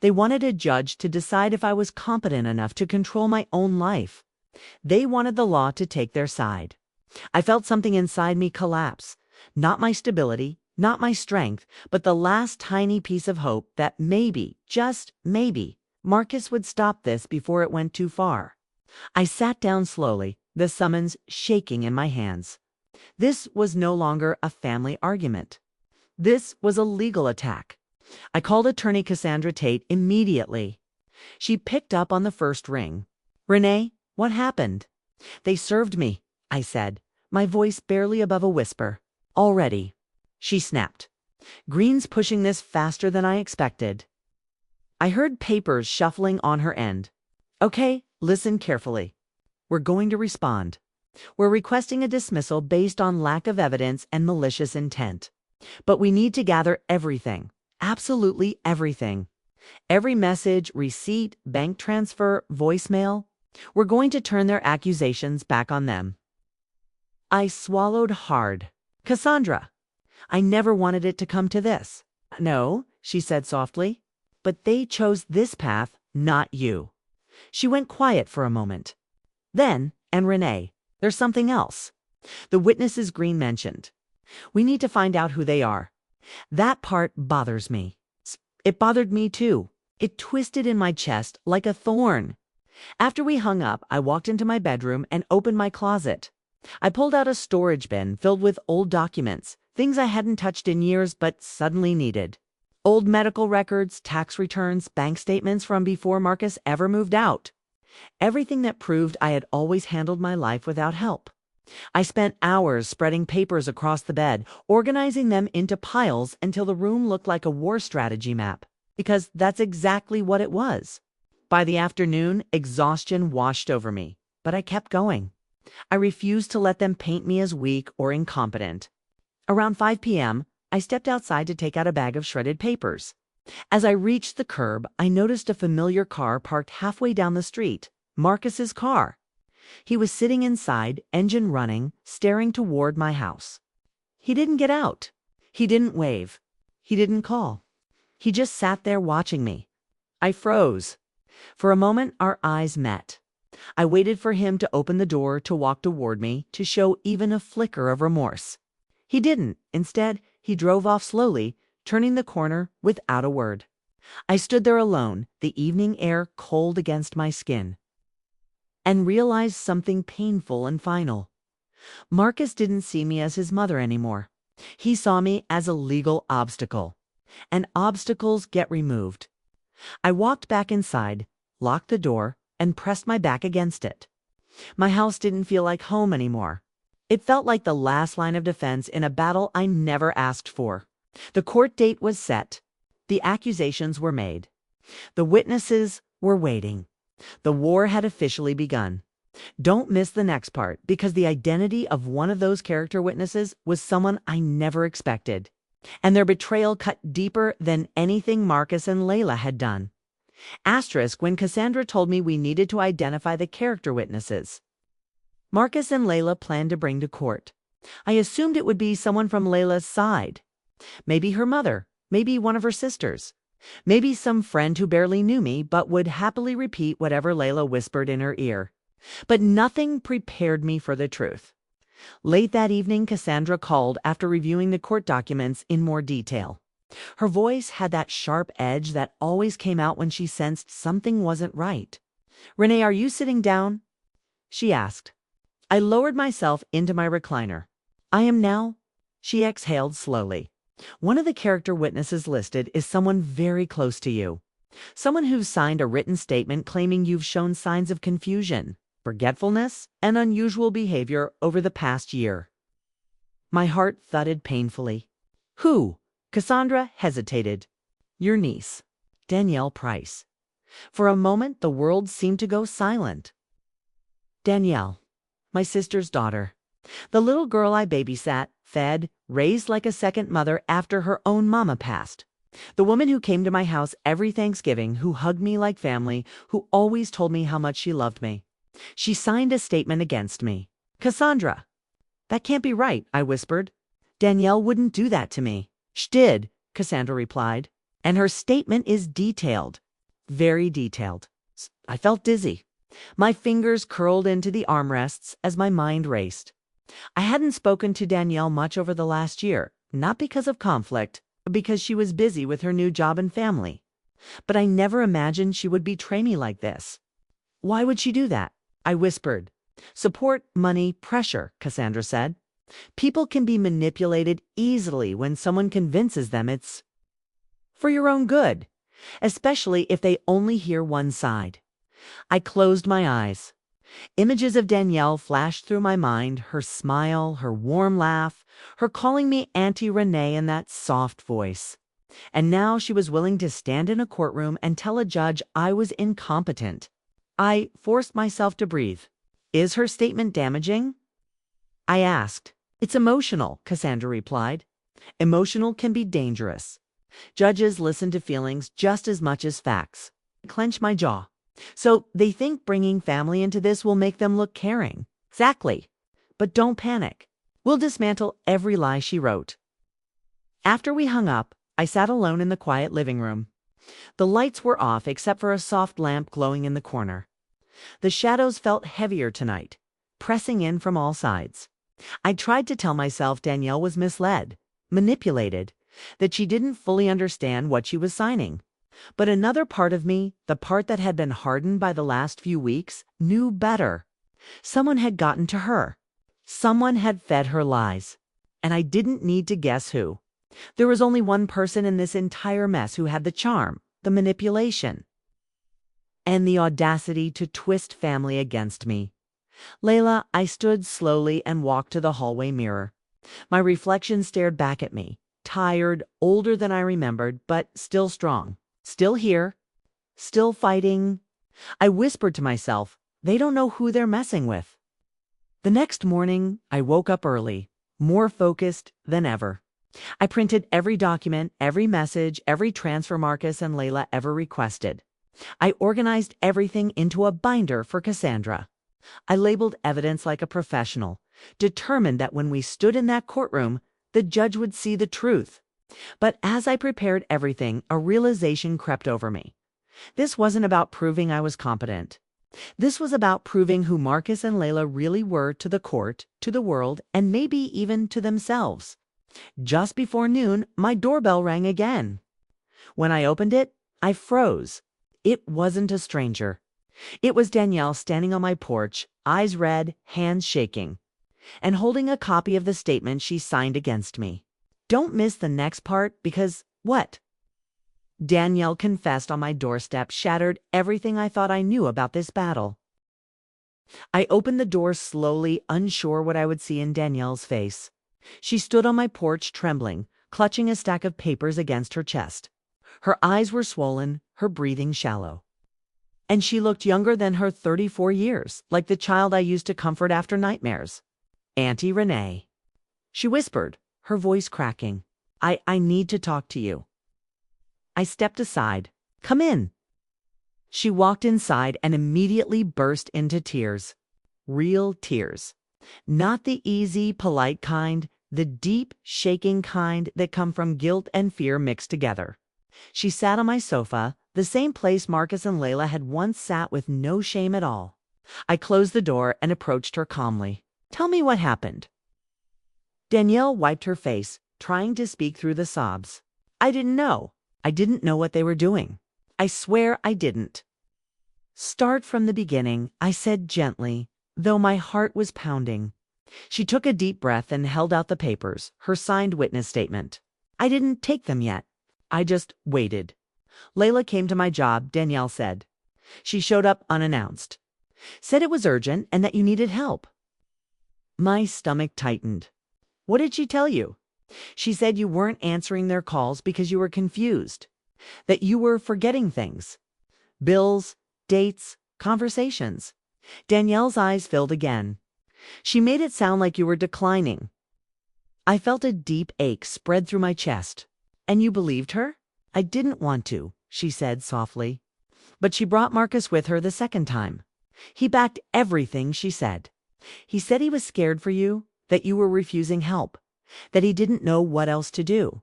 They wanted a judge to decide if I was competent enough to control my own life. They wanted the law to take their side. I felt something inside me collapse. Not my stability, not my strength, but the last tiny piece of hope that maybe, just maybe, Marcus would stop this before it went too far. I sat down slowly, the summons shaking in my hands. This was no longer a family argument. This was a legal attack. I called attorney Cassandra Tate immediately. She picked up on the first ring. "Renee, what happened?" "They served me," I said, my voice barely above a whisper. "Already." She snapped. "Green's pushing this faster than I expected." I heard papers shuffling on her end. "Okay, listen carefully. We're going to respond. We're requesting a dismissal based on lack of evidence and malicious intent. But we need to gather everything, absolutely everything. Every message, receipt, bank transfer, voicemail. We're going to turn their accusations back on them." I swallowed hard. "Cassandra, I never wanted it to come to this." "No," she said softly, "but they chose this path, not you." She went quiet for a moment. Then, "And Renee, there's something else. The witnesses Green mentioned. We need to find out who they are. That part bothers me." It bothered me too. It twisted in my chest like a thorn. After we hung up, I walked into my bedroom and opened my closet. I pulled out a storage bin filled with old documents, things I hadn't touched in years but suddenly needed. Old medical records, tax returns, bank statements from before Marcus ever moved out. Everything that proved I had always handled my life without help. I spent hours spreading papers across the bed, organizing them into piles until the room looked like a war strategy map, because that's exactly what it was. By the afternoon, exhaustion washed over me, but I kept going. I refused to let them paint me as weak or incompetent. Around 5 p.m., I stepped outside to take out a bag of shredded papers. As I reached the curb, I noticed a familiar car parked halfway down the street, Marcus's car. He was sitting inside, engine running, staring toward my house. He didn't get out. He didn't wave. He didn't call. He just sat there watching me. I froze. For a moment, our eyes met. I waited for him to open the door, to walk toward me, to show even a flicker of remorse. He didn't. Instead, he drove off slowly, turning the corner without a word. I stood there alone, the evening air cold against my skin, and realized something painful and final. Marcus didn't see me as his mother anymore. He saw me as a legal obstacle. And obstacles get removed. I walked back inside, locked the door, and pressed my back against it. My house didn't feel like home anymore. It felt like the last line of defense in a battle I never asked for. The court date was set. The accusations were made. The witnesses were waiting. The war had officially begun. Don't miss the next part, because the identity of one of those character witnesses was someone I never expected, and their betrayal cut deeper than anything Marcus and Layla had done. Asterisk when Cassandra told me we needed to identify the character witnesses. Marcus and Layla planned to bring to court. I assumed it would be someone from Layla's side. Maybe her mother, maybe one of her sisters, maybe some friend who barely knew me but would happily repeat whatever Layla whispered in her ear. But nothing prepared me for the truth. Late that evening, Cassandra called after reviewing the court documents in more detail. Her voice had that sharp edge that always came out when she sensed something wasn't right. "Renee, are you sitting down?" she asked. I lowered myself into my recliner. "I am now." She exhaled slowly. "One of the character witnesses listed is someone very close to you. Someone who's signed a written statement claiming you've shown signs of confusion, forgetfulness, and unusual behavior over the past year." My heart thudded painfully. "Who?" Cassandra hesitated. "Your niece, Danielle Price." For a moment, the world seemed to go silent. Danielle, my sister's daughter. The little girl I babysat, fed, raised like a second mother after her own mama passed. The woman who came to my house every Thanksgiving, who hugged me like family, who always told me how much she loved me. She signed a statement against me. "Cassandra." "That can't be right," I whispered. "Danielle wouldn't do that to me." "She did," Cassandra replied. "And her statement is detailed. Very detailed." I felt dizzy. My fingers curled into the armrests as my mind raced. I hadn't spoken to Danielle much over the last year, not because of conflict, but because she was busy with her new job and family. But I never imagined she would betray me like this. "Why would she do that?" I whispered. "Support, money, pressure," Cassandra said. "People can be manipulated easily when someone convinces them it's for your own good, especially if they only hear one side." I closed my eyes. Images of Danielle flashed through my mind, her smile, her warm laugh, her calling me Auntie Renee in that soft voice. And now she was willing to stand in a courtroom and tell a judge I was incompetent. I forced myself to breathe. "Is her statement damaging?" I asked. "It's emotional," Cassandra replied. "Emotional can be dangerous. Judges listen to feelings just as much as facts." I clenched my jaw. "So they think bringing family into this will make them look caring." "Exactly. But don't panic. We'll dismantle every lie she wrote." After we hung up, I sat alone in the quiet living room. The lights were off except for a soft lamp glowing in the corner. The shadows felt heavier tonight, pressing in from all sides. I tried to tell myself Danielle was misled, manipulated, that she didn't fully understand what she was signing. But another part of me, the part that had been hardened by the last few weeks, knew better. Someone had gotten to her. Someone had fed her lies. And I didn't need to guess who. There was only one person in this entire mess who had the charm, the manipulation, and the audacity to twist family against me. "Layla," I stood slowly and walked to the hallway mirror. My reflection stared back at me, tired, older than I remembered, but still strong. Still here. Still fighting. I whispered to myself, they don't know who they're messing with. The next morning, I woke up early, more focused than ever. I printed every document, every message, every transfer Marcus and Layla ever requested. I organized everything into a binder for Cassandra. I labeled evidence like a professional, determined that when we stood in that courtroom, the judge would see the truth. But as I prepared everything, a realization crept over me. This wasn't about proving I was competent. This was about proving who Marcus and Layla really were to the court, to the world, and maybe even to themselves. Just before noon, my doorbell rang again. When I opened it, I froze. It wasn't a stranger. It was Danielle standing on my porch, eyes red, hands shaking, and holding a copy of the statement she signed against me. Don't miss the next part because what? Danielle confessed on my doorstep shattered everything I thought I knew about this battle. I opened the door slowly, unsure what I would see in Danielle's face. She stood on my porch trembling, clutching a stack of papers against her chest. Her eyes were swollen, her breathing shallow. And she looked younger than her 34 years, like the child I used to comfort after nightmares. Auntie Renee, she whispered, her voice cracking. I need to talk to you. I stepped aside. Come in. She walked inside and immediately burst into tears. Real tears. Not the easy, polite kind, the deep, shaking kind that come from guilt and fear mixed together. She sat on my sofa, the same place Marcus and Layla had once sat with no shame at all. I closed the door and approached her calmly. Tell me what happened. Danielle wiped her face, trying to speak through the sobs. I didn't know. I didn't know what they were doing. I swear I didn't. Start from the beginning, I said gently, though my heart was pounding. She took a deep breath and held out the papers, her signed witness statement. I didn't take them yet. I just waited. Layla came to my job, Danielle said. She showed up unannounced. Said it was urgent and that you needed help. My stomach tightened. What did she tell you? She said you weren't answering their calls because you were confused. That you were forgetting things. Bills, dates, conversations. Danielle's eyes filled again. She made it sound like you were declining. I felt a deep ache spread through my chest. And you believed her? I didn't want to, she said softly. But she brought Marcus with her the second time. He backed everything she said. He said he was scared for you, that you were refusing help, that he didn't know what else to do.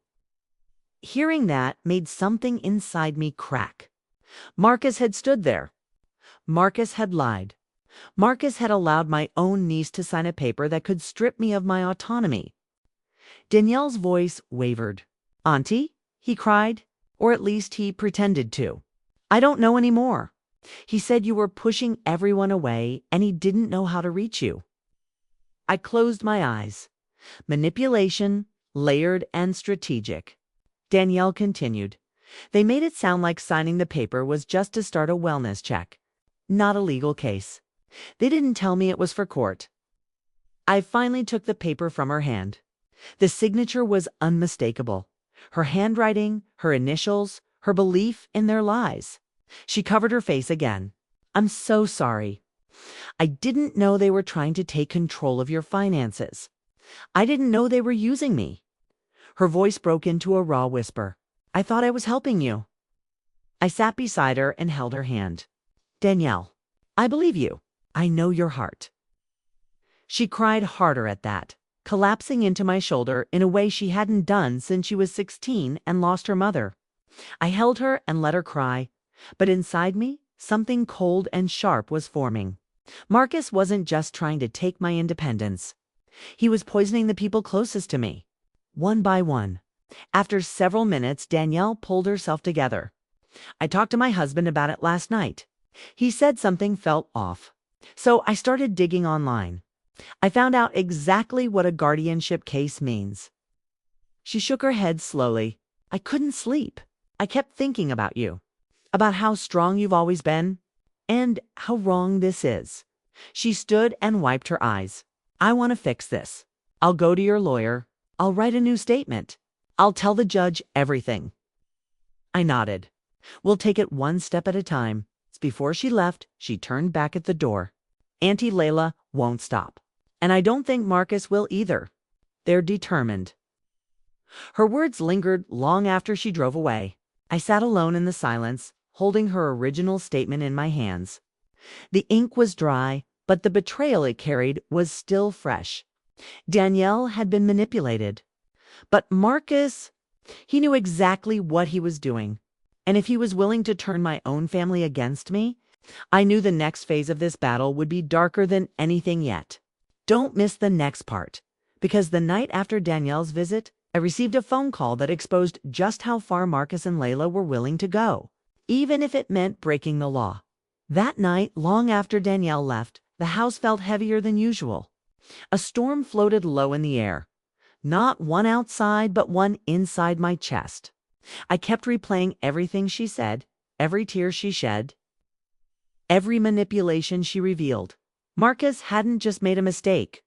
Hearing that made something inside me crack. Marcus had stood there. Marcus had lied. Marcus had allowed my own niece to sign a paper that could strip me of my autonomy. Danielle's voice wavered. Auntie? He cried, or at least he pretended to. I don't know anymore. He said you were pushing everyone away and he didn't know how to reach you. I closed my eyes. Manipulation, layered and strategic. Danielle continued. They made it sound like signing the paper was just to start a wellness check, not a legal case. They didn't tell me it was for court. I finally took the paper from her hand. The signature was unmistakable. Her handwriting, her initials, her belief in their lies. She covered her face again. I'm so sorry. I didn't know they were trying to take control of your finances. I didn't know they were using me. Her voice broke into a raw whisper. I thought I was helping you. I sat beside her and held her hand. Danielle, I believe you. I know your heart. She cried harder at that, collapsing into my shoulder in a way she hadn't done since she was 16 and lost her mother. I held her and let her cry, but inside me, something cold and sharp was forming. Marcus wasn't just trying to take my independence. He was poisoning the people closest to me, one by one. After several minutes, Danielle pulled herself together. I talked to my husband about it last night. He said something felt off. So I started digging online. I found out exactly what a guardianship case means. She shook her head slowly. I couldn't sleep. I kept thinking about you, about how strong you've always been, and how wrong this is. She stood and wiped her eyes. I want to fix this. I'll go to your lawyer. I'll write a new statement. I'll tell the judge everything. I nodded. We'll take it one step at a time. Before she left, she turned back at the door. Auntie Layla won't stop. And I don't think Marcus will either. They're determined. Her words lingered long after she drove away. I sat alone in the silence, holding her original statement in my hands. The ink was dry, but the betrayal it carried was still fresh. Danielle had been manipulated. But Marcus, he knew exactly what he was doing. And if he was willing to turn my own family against me, I knew the next phase of this battle would be darker than anything yet. Don't miss the next part, because the night after Danielle's visit, I received a phone call that exposed just how far Marcus and Layla were willing to go, even if it meant breaking the law. That night, long after Danielle left, the house felt heavier than usual. A storm floated low in the air. Not one outside, but one inside my chest. I kept replaying everything she said, every tear she shed, every manipulation she revealed. Marcus hadn't just made a mistake.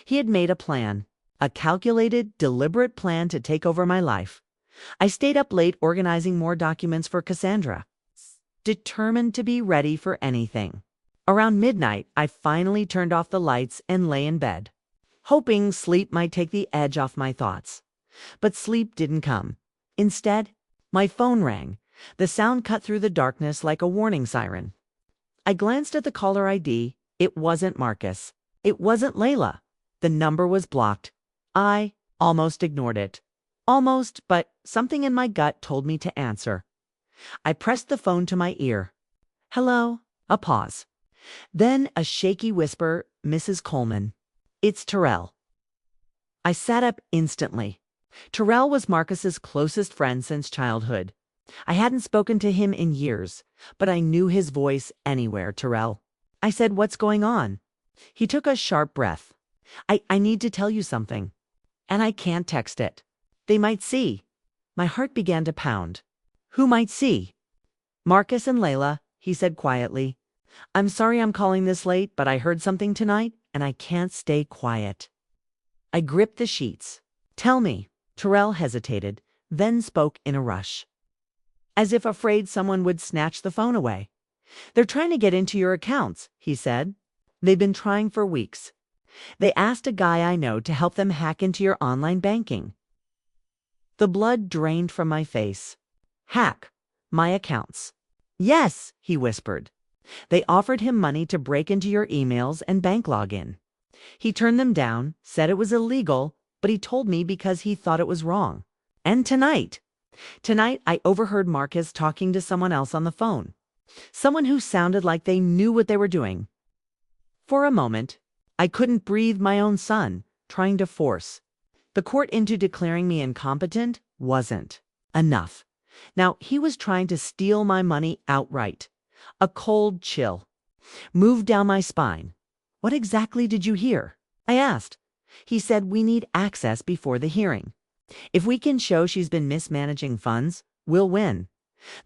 He had made a plan, a calculated, deliberate plan to take over my life, I stayed up late organizing more documents for Cassandra, determined to be ready for anything. Around midnight, I finally turned off the lights and lay in bed, hoping sleep might take the edge off my thoughts. But sleep didn't come. Instead, my phone rang. The sound cut through the darkness like a warning siren. I glanced at the caller ID. It wasn't Marcus. It wasn't Layla. The number was blocked. I almost ignored it. Almost, but something in my gut told me to answer. I pressed the phone to my ear. Hello? A pause. Then a shaky whisper, Mrs. Coleman. It's Terrell. I sat up instantly. Terrell was Marcus's closest friend since childhood. I hadn't spoken to him in years, but I knew his voice anywhere. Terrell. I said, what's going on? He took a sharp breath. I need to tell you something. And I can't text it. They might see. My heart began to pound. Who might see? Marcus and Layla, he said quietly. I'm sorry I'm calling this late, but I heard something tonight, and I can't stay quiet. I gripped the sheets. Tell me. Terrell hesitated, then spoke in a rush, as if afraid someone would snatch the phone away. They're trying to get into your accounts, he said. They've been trying for weeks. They asked a guy I know to help them hack into your online banking. The blood drained from my face. Hack my accounts. Yes, he whispered. They offered him money to break into your emails and bank login. He turned them down, said it was illegal, but he told me because he thought it was wrong. And tonight I overheard Marcus talking to someone else on the phone. Someone who sounded like they knew what they were doing. For a moment, I couldn't breathe. My own son, trying to force the court into declaring me incompetent, wasn't enough. Now he was trying to steal my money outright. A cold chill moved down my spine. What exactly did you hear? I asked. He said we need access before the hearing. If we can show she's been mismanaging funds, we'll win.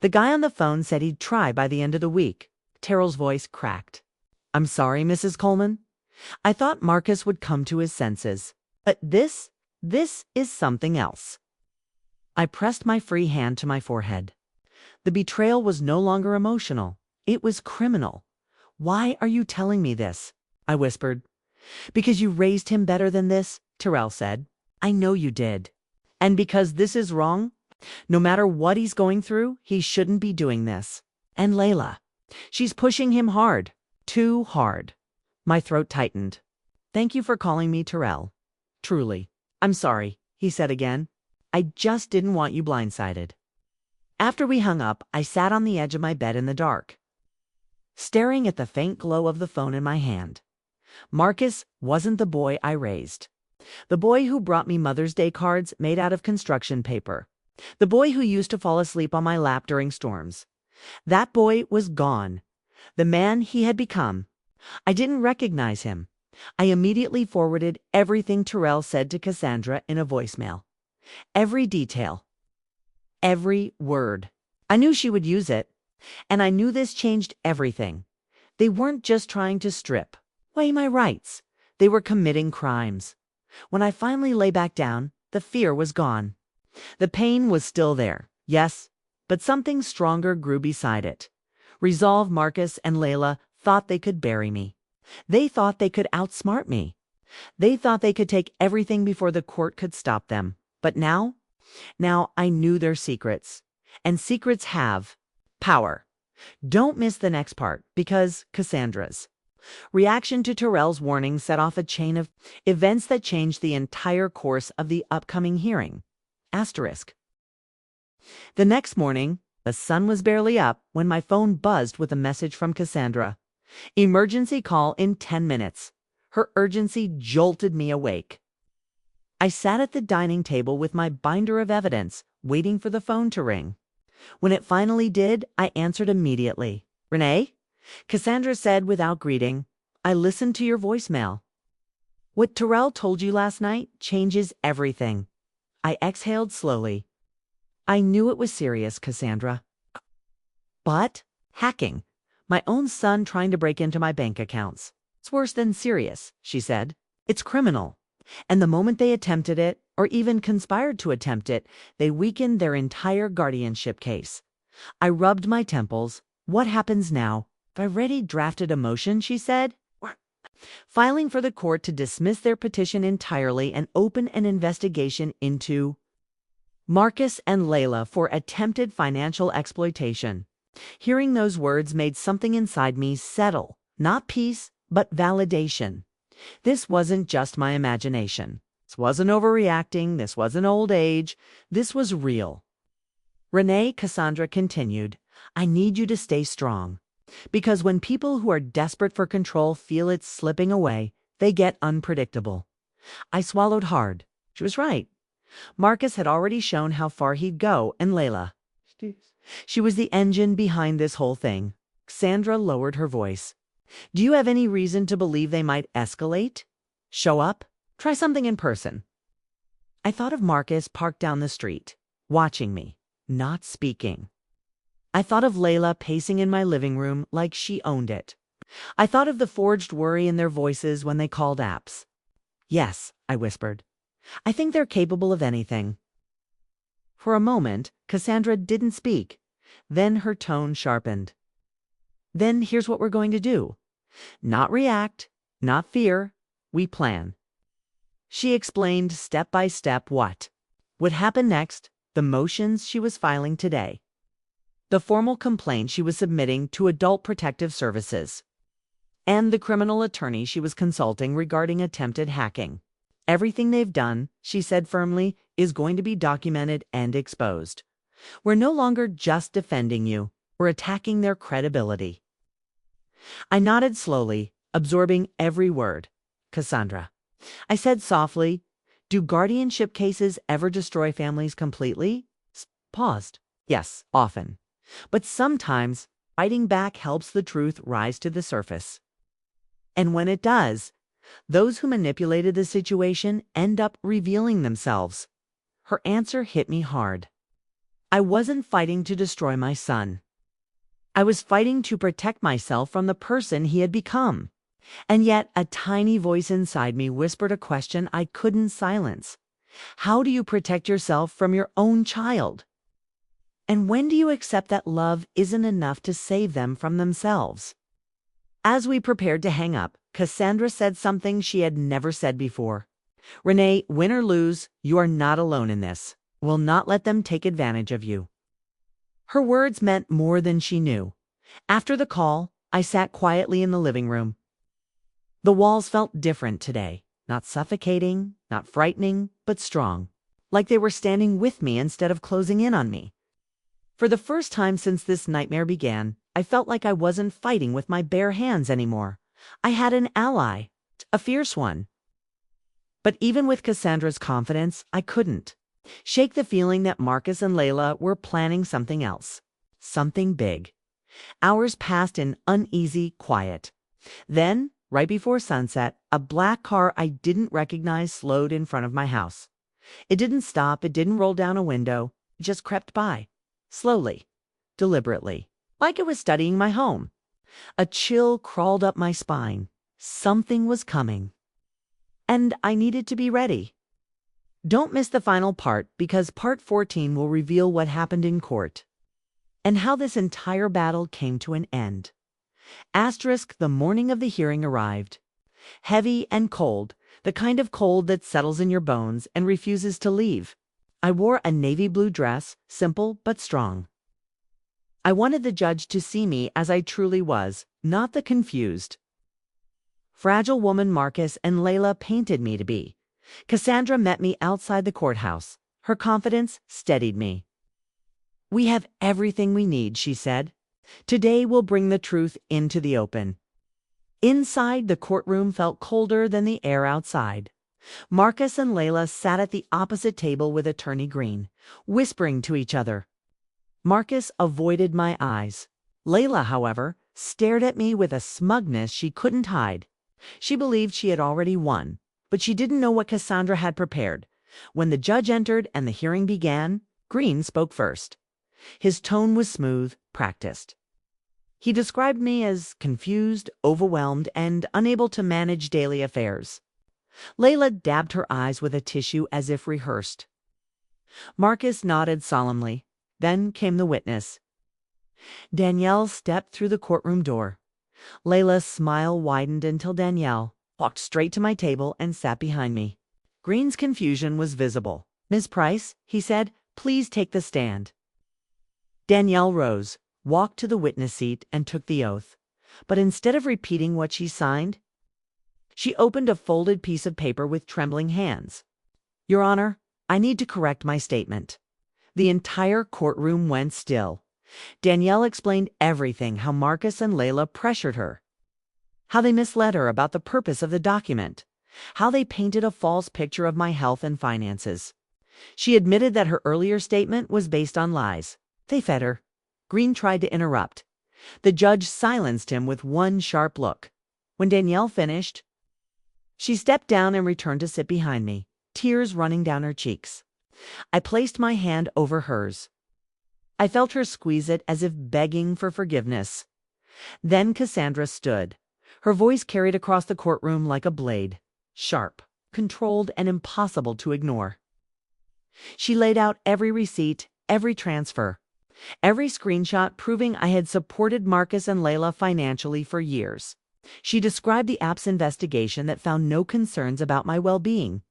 The guy on the phone said he'd try by the end of the week. Terrell's voice cracked. I'm sorry, Mrs. Coleman. I thought Marcus would come to his senses. But this is something else. I pressed my free hand to my forehead. The betrayal was no longer emotional. It was criminal. Why are you telling me this? I whispered. Because you raised him better than this, Terrell said. I know you did. And because this is wrong, no matter what he's going through, he shouldn't be doing this. And Layla, she's pushing him hard. Too hard. My throat tightened. Thank you for calling me Terrell. Truly. I'm sorry, he said again. I just didn't want you blindsided. After we hung up, I sat on the edge of my bed in the dark, staring at the faint glow of the phone in my hand. Marcus wasn't the boy I raised. The boy who brought me Mother's Day cards made out of construction paper. The boy who used to fall asleep on my lap during storms. That boy was gone. The man he had become. I didn't recognize him. I immediately forwarded everything Terrell said to Cassandra in a voicemail. Every detail. Every word. I knew she would use it. And I knew this changed everything. They weren't just trying to strip away my rights. They were committing crimes. When I finally lay back down, the fear was gone. The pain was still there, yes, but something stronger grew beside it. Resolve. Marcus and Layla thought they could bury me. They thought they could outsmart me. They thought they could take everything before the court could stop them. But now I knew their secrets. And secrets have power. Don't miss the next part, because Cassandra's reaction to Terrell's warning set off a chain of events that changed the entire course of the upcoming hearing. Asterisk. The next morning, the sun was barely up when my phone buzzed with a message from Cassandra. Emergency call in 10 minutes. Her urgency jolted me awake. I sat at the dining table with my binder of evidence, waiting for the phone to ring. When it finally did, I answered immediately. Renee? Cassandra said without greeting, I listened to your voicemail. What Terrell told you last night changes everything. I exhaled slowly. I knew it was serious, Cassandra. But hacking. My own son trying to break into my bank accounts. It's worse than serious, she said. It's criminal. And the moment they attempted it, or even conspired to attempt it, they weakened their entire guardianship case. I rubbed my temples. What happens now? I've already drafted a motion, she said, filing for the court to dismiss their petition entirely and open an investigation into Marcus and Layla for attempted financial exploitation. Hearing those words made something inside me settle, not peace, but validation. This wasn't just my imagination. This wasn't overreacting. This wasn't old age. This was real. Renee, Cassandra continued, I need you to stay strong. Because when people who are desperate for control feel it slipping away, they get unpredictable. I swallowed hard. She was right. Marcus had already shown how far he'd go, and Layla. She was the engine behind this whole thing. Cassandra lowered her voice. Do you have any reason to believe they might escalate? Show up? Try something in person. I thought of Marcus parked down the street, watching me, not speaking. I thought of Layla pacing in my living room like she owned it. I thought of the forged worry in their voices when they called apps. Yes, I whispered. I think they're capable of anything. For a moment, Cassandra didn't speak. Then her tone sharpened. Then here's what we're going to do. Not react, not fear. We plan. She explained step by step what would happen next, the motions she was filing today, the formal complaint she was submitting to Adult Protective Services, and the criminal attorney she was consulting regarding attempted hacking. Everything they've done, she said firmly, is going to be documented and exposed. We're no longer just defending you. We're attacking their credibility. I nodded slowly, absorbing every word. Cassandra. I said softly, do guardianship cases ever destroy families completely? Paused. Yes, often. But sometimes, fighting back helps the truth rise to the surface. And when it does, those who manipulated the situation end up revealing themselves. Her answer hit me hard. I wasn't fighting to destroy my son. I was fighting to protect myself from the person he had become. And yet a tiny voice inside me whispered a question I couldn't silence. How do you protect yourself from your own child? And when do you accept that love isn't enough to save them from themselves? As we prepared to hang up, Cassandra said something she had never said before. Renee, win or lose, you are not alone in this. We'll not let them take advantage of you. Her words meant more than she knew. After the call, I sat quietly in the living room. The walls felt different today, not suffocating, not frightening, but strong, like they were standing with me instead of closing in on me. For the first time since this nightmare began, I felt like I wasn't fighting with my bare hands anymore. I had an ally, a fierce one. But even with Cassandra's confidence, I couldn't shake the feeling that Marcus and Layla were planning something else, something big. Hours passed in uneasy quiet. Then, right before sunset, a black car I didn't recognize slowed in front of my house. It didn't stop, it didn't roll down a window, it just crept by, slowly, deliberately, like it was studying my home. A chill crawled up my spine. Something was coming. And I needed to be ready. Don't miss the final part, because part 14 will reveal what happened in court and how this entire battle came to an end. Asterisk, the morning of the hearing arrived. Heavy and cold, the kind of cold that settles in your bones and refuses to leave. I wore a navy blue dress, simple but strong. I wanted the judge to see me as I truly was, not the confused, fragile woman Marcus and Layla painted me to be. Cassandra met me outside the courthouse. Her confidence steadied me. We have everything we need, she said. Today we'll bring the truth into the open. Inside, the courtroom felt colder than the air outside. Marcus and Layla sat at the opposite table with Attorney Green, whispering to each other. Marcus avoided my eyes. Layla, however, stared at me with a smugness she couldn't hide. She believed she had already won, but she didn't know what Cassandra had prepared. When the judge entered and the hearing began, Green spoke first. His tone was smooth, practiced. He described me as confused, overwhelmed, and unable to manage daily affairs. Layla dabbed her eyes with a tissue as if rehearsed. Marcus nodded solemnly. Then came the witness. Danielle stepped through the courtroom door. Layla's smile widened until Danielle walked straight to my table and sat behind me. Green's confusion was visible. "Ms. Price," he said, "please take the stand." Danielle rose, walked to the witness seat, and took the oath. But instead of repeating what she signed, she opened a folded piece of paper with trembling hands. "Your Honor, I need to correct my statement." The entire courtroom went still. Danielle explained everything: how Marcus and Layla pressured her, how they misled her about the purpose of the document, how they painted a false picture of my health and finances. She admitted that her earlier statement was based on lies. They fed her. Green tried to interrupt. The judge silenced him with one sharp look. When Danielle finished, she stepped down and returned to sit behind me, tears running down her cheeks. I placed my hand over hers. I felt her squeeze it as if begging for forgiveness. Then Cassandra stood. Her voice carried across the courtroom like a blade, sharp, controlled, and impossible to ignore. She laid out every receipt, every transfer, every screenshot proving I had supported Marcus and Layla financially for years. She described the app's investigation that found no concerns about my well-being.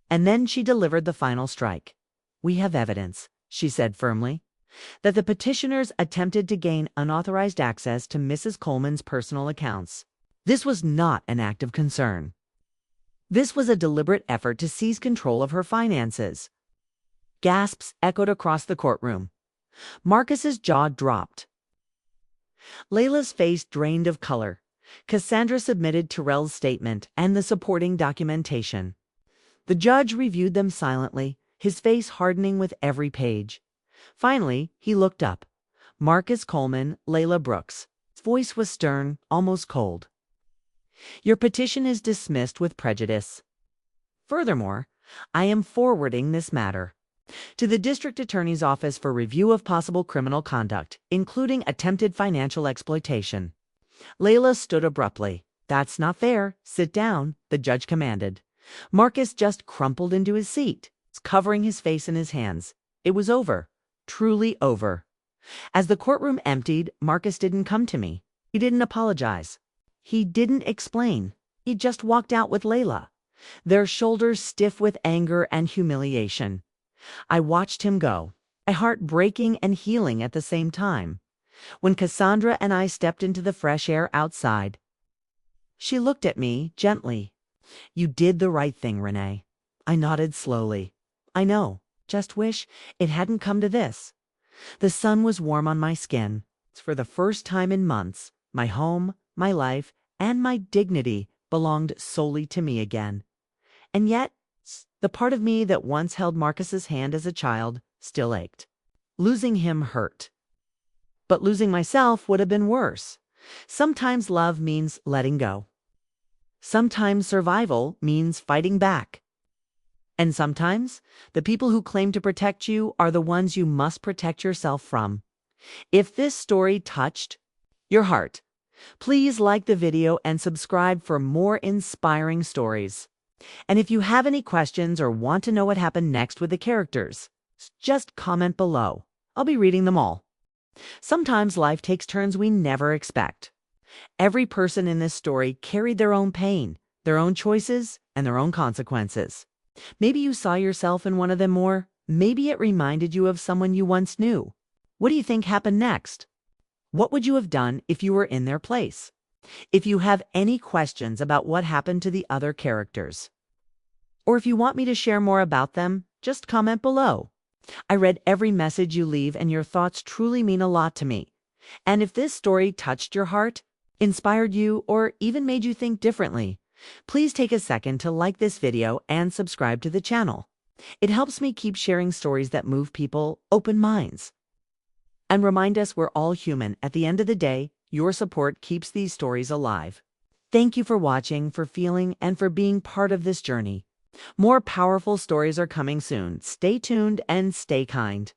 And then she delivered the final strike. "We have evidence," she said firmly, "that the petitioners attempted to gain unauthorized access to Mrs. Coleman's personal accounts. This was not an act of concern. This was a deliberate effort to seize control of her finances." Gasps echoed across the courtroom. Marcus's jaw dropped. Layla's face drained of color. Cassandra submitted Terrell's statement and the supporting documentation. The judge reviewed them silently, his face hardening with every page. Finally, he looked up. Marcus Coleman, Layla Brooks. His voice was stern, almost cold. "Your petition is dismissed with prejudice. Furthermore, I am forwarding this matter to the District Attorney's Office for review of possible criminal conduct, including attempted financial exploitation." Layla stood abruptly. "That's not fair. Sit down," the judge commanded. Marcus just crumpled into his seat, covering his face in his hands. It was over. Truly over. As the courtroom emptied, Marcus didn't come to me. He didn't apologize. He didn't explain. He just walked out with Layla, their shoulders stiff with anger and humiliation. I watched him go, my heart breaking and healing at the same time. When Cassandra and I stepped into the fresh air outside, she looked at me gently. "You did the right thing, Renee." I nodded slowly. "I know. Just wish it hadn't come to this." The sun was warm on my skin. For the first time in months, my home, my life, and my dignity belonged solely to me again. And yet, the part of me that once held Marcus's hand as a child still ached. Losing him hurt. But losing myself would have been worse. Sometimes love means letting go. Sometimes survival means fighting back. And sometimes the people who claim to protect you are the ones you must protect yourself from. If this story touched your heart, please like the video and subscribe for more inspiring stories. And if you have any questions or want to know what happened next with the characters, just comment below. I'll be reading them all. Sometimes life takes turns we never expect. Every person in this story carried their own pain, their own choices, and their own consequences. Maybe you saw yourself in one of them, or maybe it reminded you of someone you once knew. What do you think happened next? What would you have done if you were in their place? If you have any questions about what happened to the other characters, or if you want me to share more about them, just comment below. I read every message you leave, and your thoughts truly mean a lot to me. And if this story touched your heart, inspired you, or even made you think differently, please take a second to like this video and subscribe to the channel. It helps me keep sharing stories that move people, open minds, and remind us we're all human. At the end of the day, your support keeps these stories alive. Thank you for watching, for feeling, and for being part of this journey. More powerful stories are coming soon. Stay tuned and stay kind.